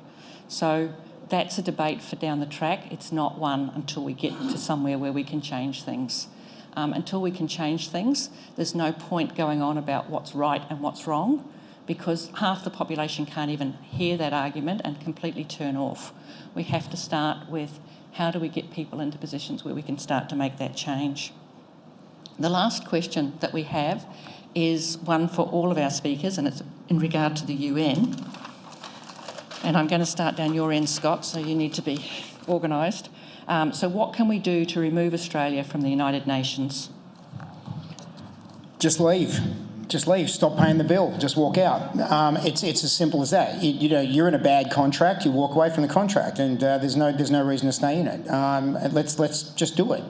So that's a debate for down the track. It's not one until we get to somewhere where we can change things. Until we can change things, there's no point going on about what's right and what's wrong, because half the population can't even hear that argument and completely turn off. We have to start with how do we get people into positions where we can start to make that change. The last question that we have is one for all of our speakers, and it's in regard to the UN. And I'm going to start down your end, Scott, so you need to be organised. So what can we do to remove Australia from the United Nations? Just leave. Just leave. Stop paying the bill. Just walk out. It's as simple as that. You're in a bad contract. You walk away from the contract, and there's no reason to stay in it. Let's just do it.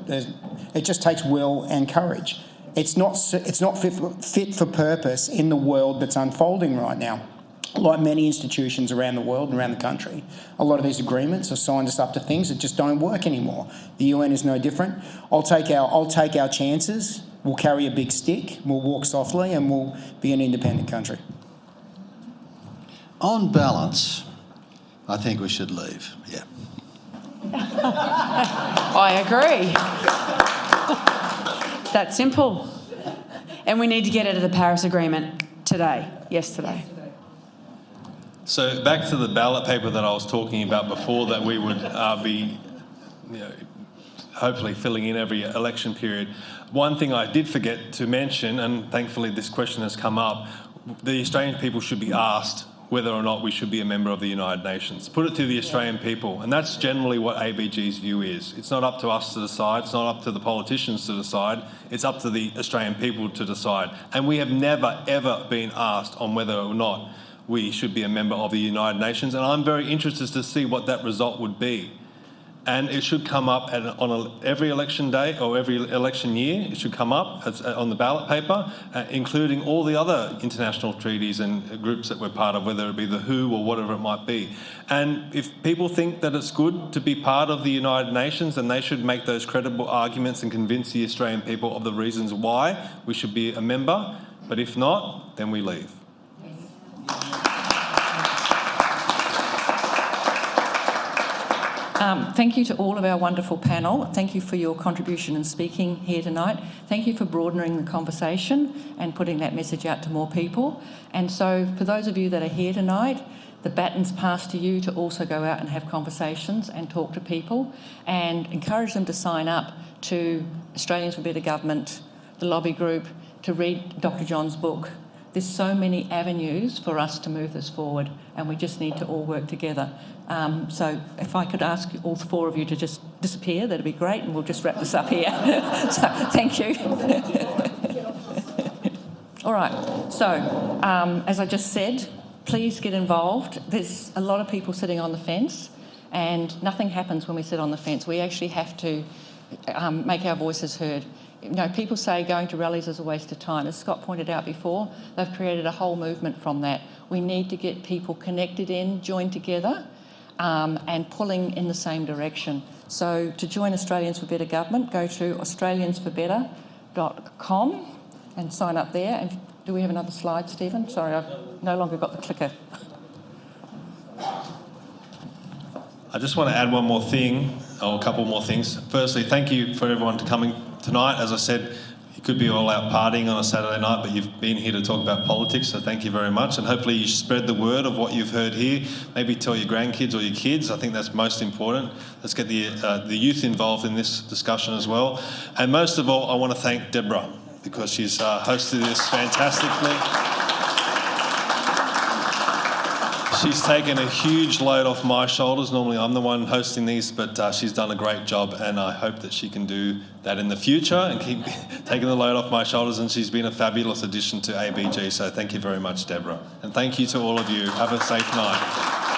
It just takes will and courage. It's not fit for purpose in the world that's unfolding right now. Like many institutions around the world and around the country, a lot of these agreements have signed us up to things that just don't work anymore. The UN is no different. I'll take our chances. We'll carry a big stick. We'll walk softly, and we'll be an independent country. On balance, I think we should leave. Yeah. I agree. It's that simple. And we need to get out of the Paris Agreement yesterday. So back to the ballot paper that I was talking about before, that we would be hopefully filling in every election period. One thing I did forget to mention, and thankfully this question has come up, the Australian people should be asked whether or not we should be a member of the United Nations. Put it to the Australian people, and that's generally what ABG's view is. It's not up to us to decide, it's not up to the politicians to decide, it's up to the Australian people to decide. And we have never, ever been asked on whether or not we should be a member of the United Nations, and I'm very interested to see what that result would be. And it should come up every election day or every election year. It should come up on the ballot paper, including all the other international treaties and groups that we're part of, whether it be the WHO or whatever it might be. And if people think that it's good to be part of the United Nations, then they should make those credible arguments and convince the Australian people of the reasons why we should be a member. But if not, then we leave. Thank you to all of our wonderful panel. Thank you for your contribution in speaking here tonight. Thank you for broadening the conversation and putting that message out to more people. And so for those of you that are here tonight, the baton's passed to you to also go out and have conversations and talk to people and encourage them to sign up to Australians for Better Government, the lobby group, to read Dr. John's book. There's so many avenues for us to move this forward, and we just need to all work together. So if I could ask all four of you to just disappear, that'd be great, and we'll just wrap this up here. So thank you. All right, so as I just said, please get involved. There's a lot of people sitting on the fence, and nothing happens when we sit on the fence. We actually have to make our voices heard. You know, people say going to rallies is a waste of time. As Scott pointed out before, they've created a whole movement from that. We need to get people connected in, joined together, and pulling in the same direction. So to join Australians for Better Government, go to australiansforbetter.com and sign up there. And do we have another slide, Stephen? Sorry, I've no longer got the clicker. I just want to add one more thing, or a couple more things. Firstly, thank you for everyone coming tonight, as I said, you could be all out partying on a Saturday night, but you've been here to talk about politics, so thank you very much. And hopefully you spread the word of what you've heard here. Maybe tell your grandkids or your kids. I think that's most important. Let's get the youth involved in this discussion as well. And most of all, I want to thank Deborah, because she's hosted this fantastically. She's taken a huge load off my shoulders. Normally I'm the one hosting these, but she's done a great job, and I hope that she can do that in the future and keep taking the load off my shoulders, and she's been a fabulous addition to ABG. So thank you very much, Deborah. And thank you to all of you. Have a safe night.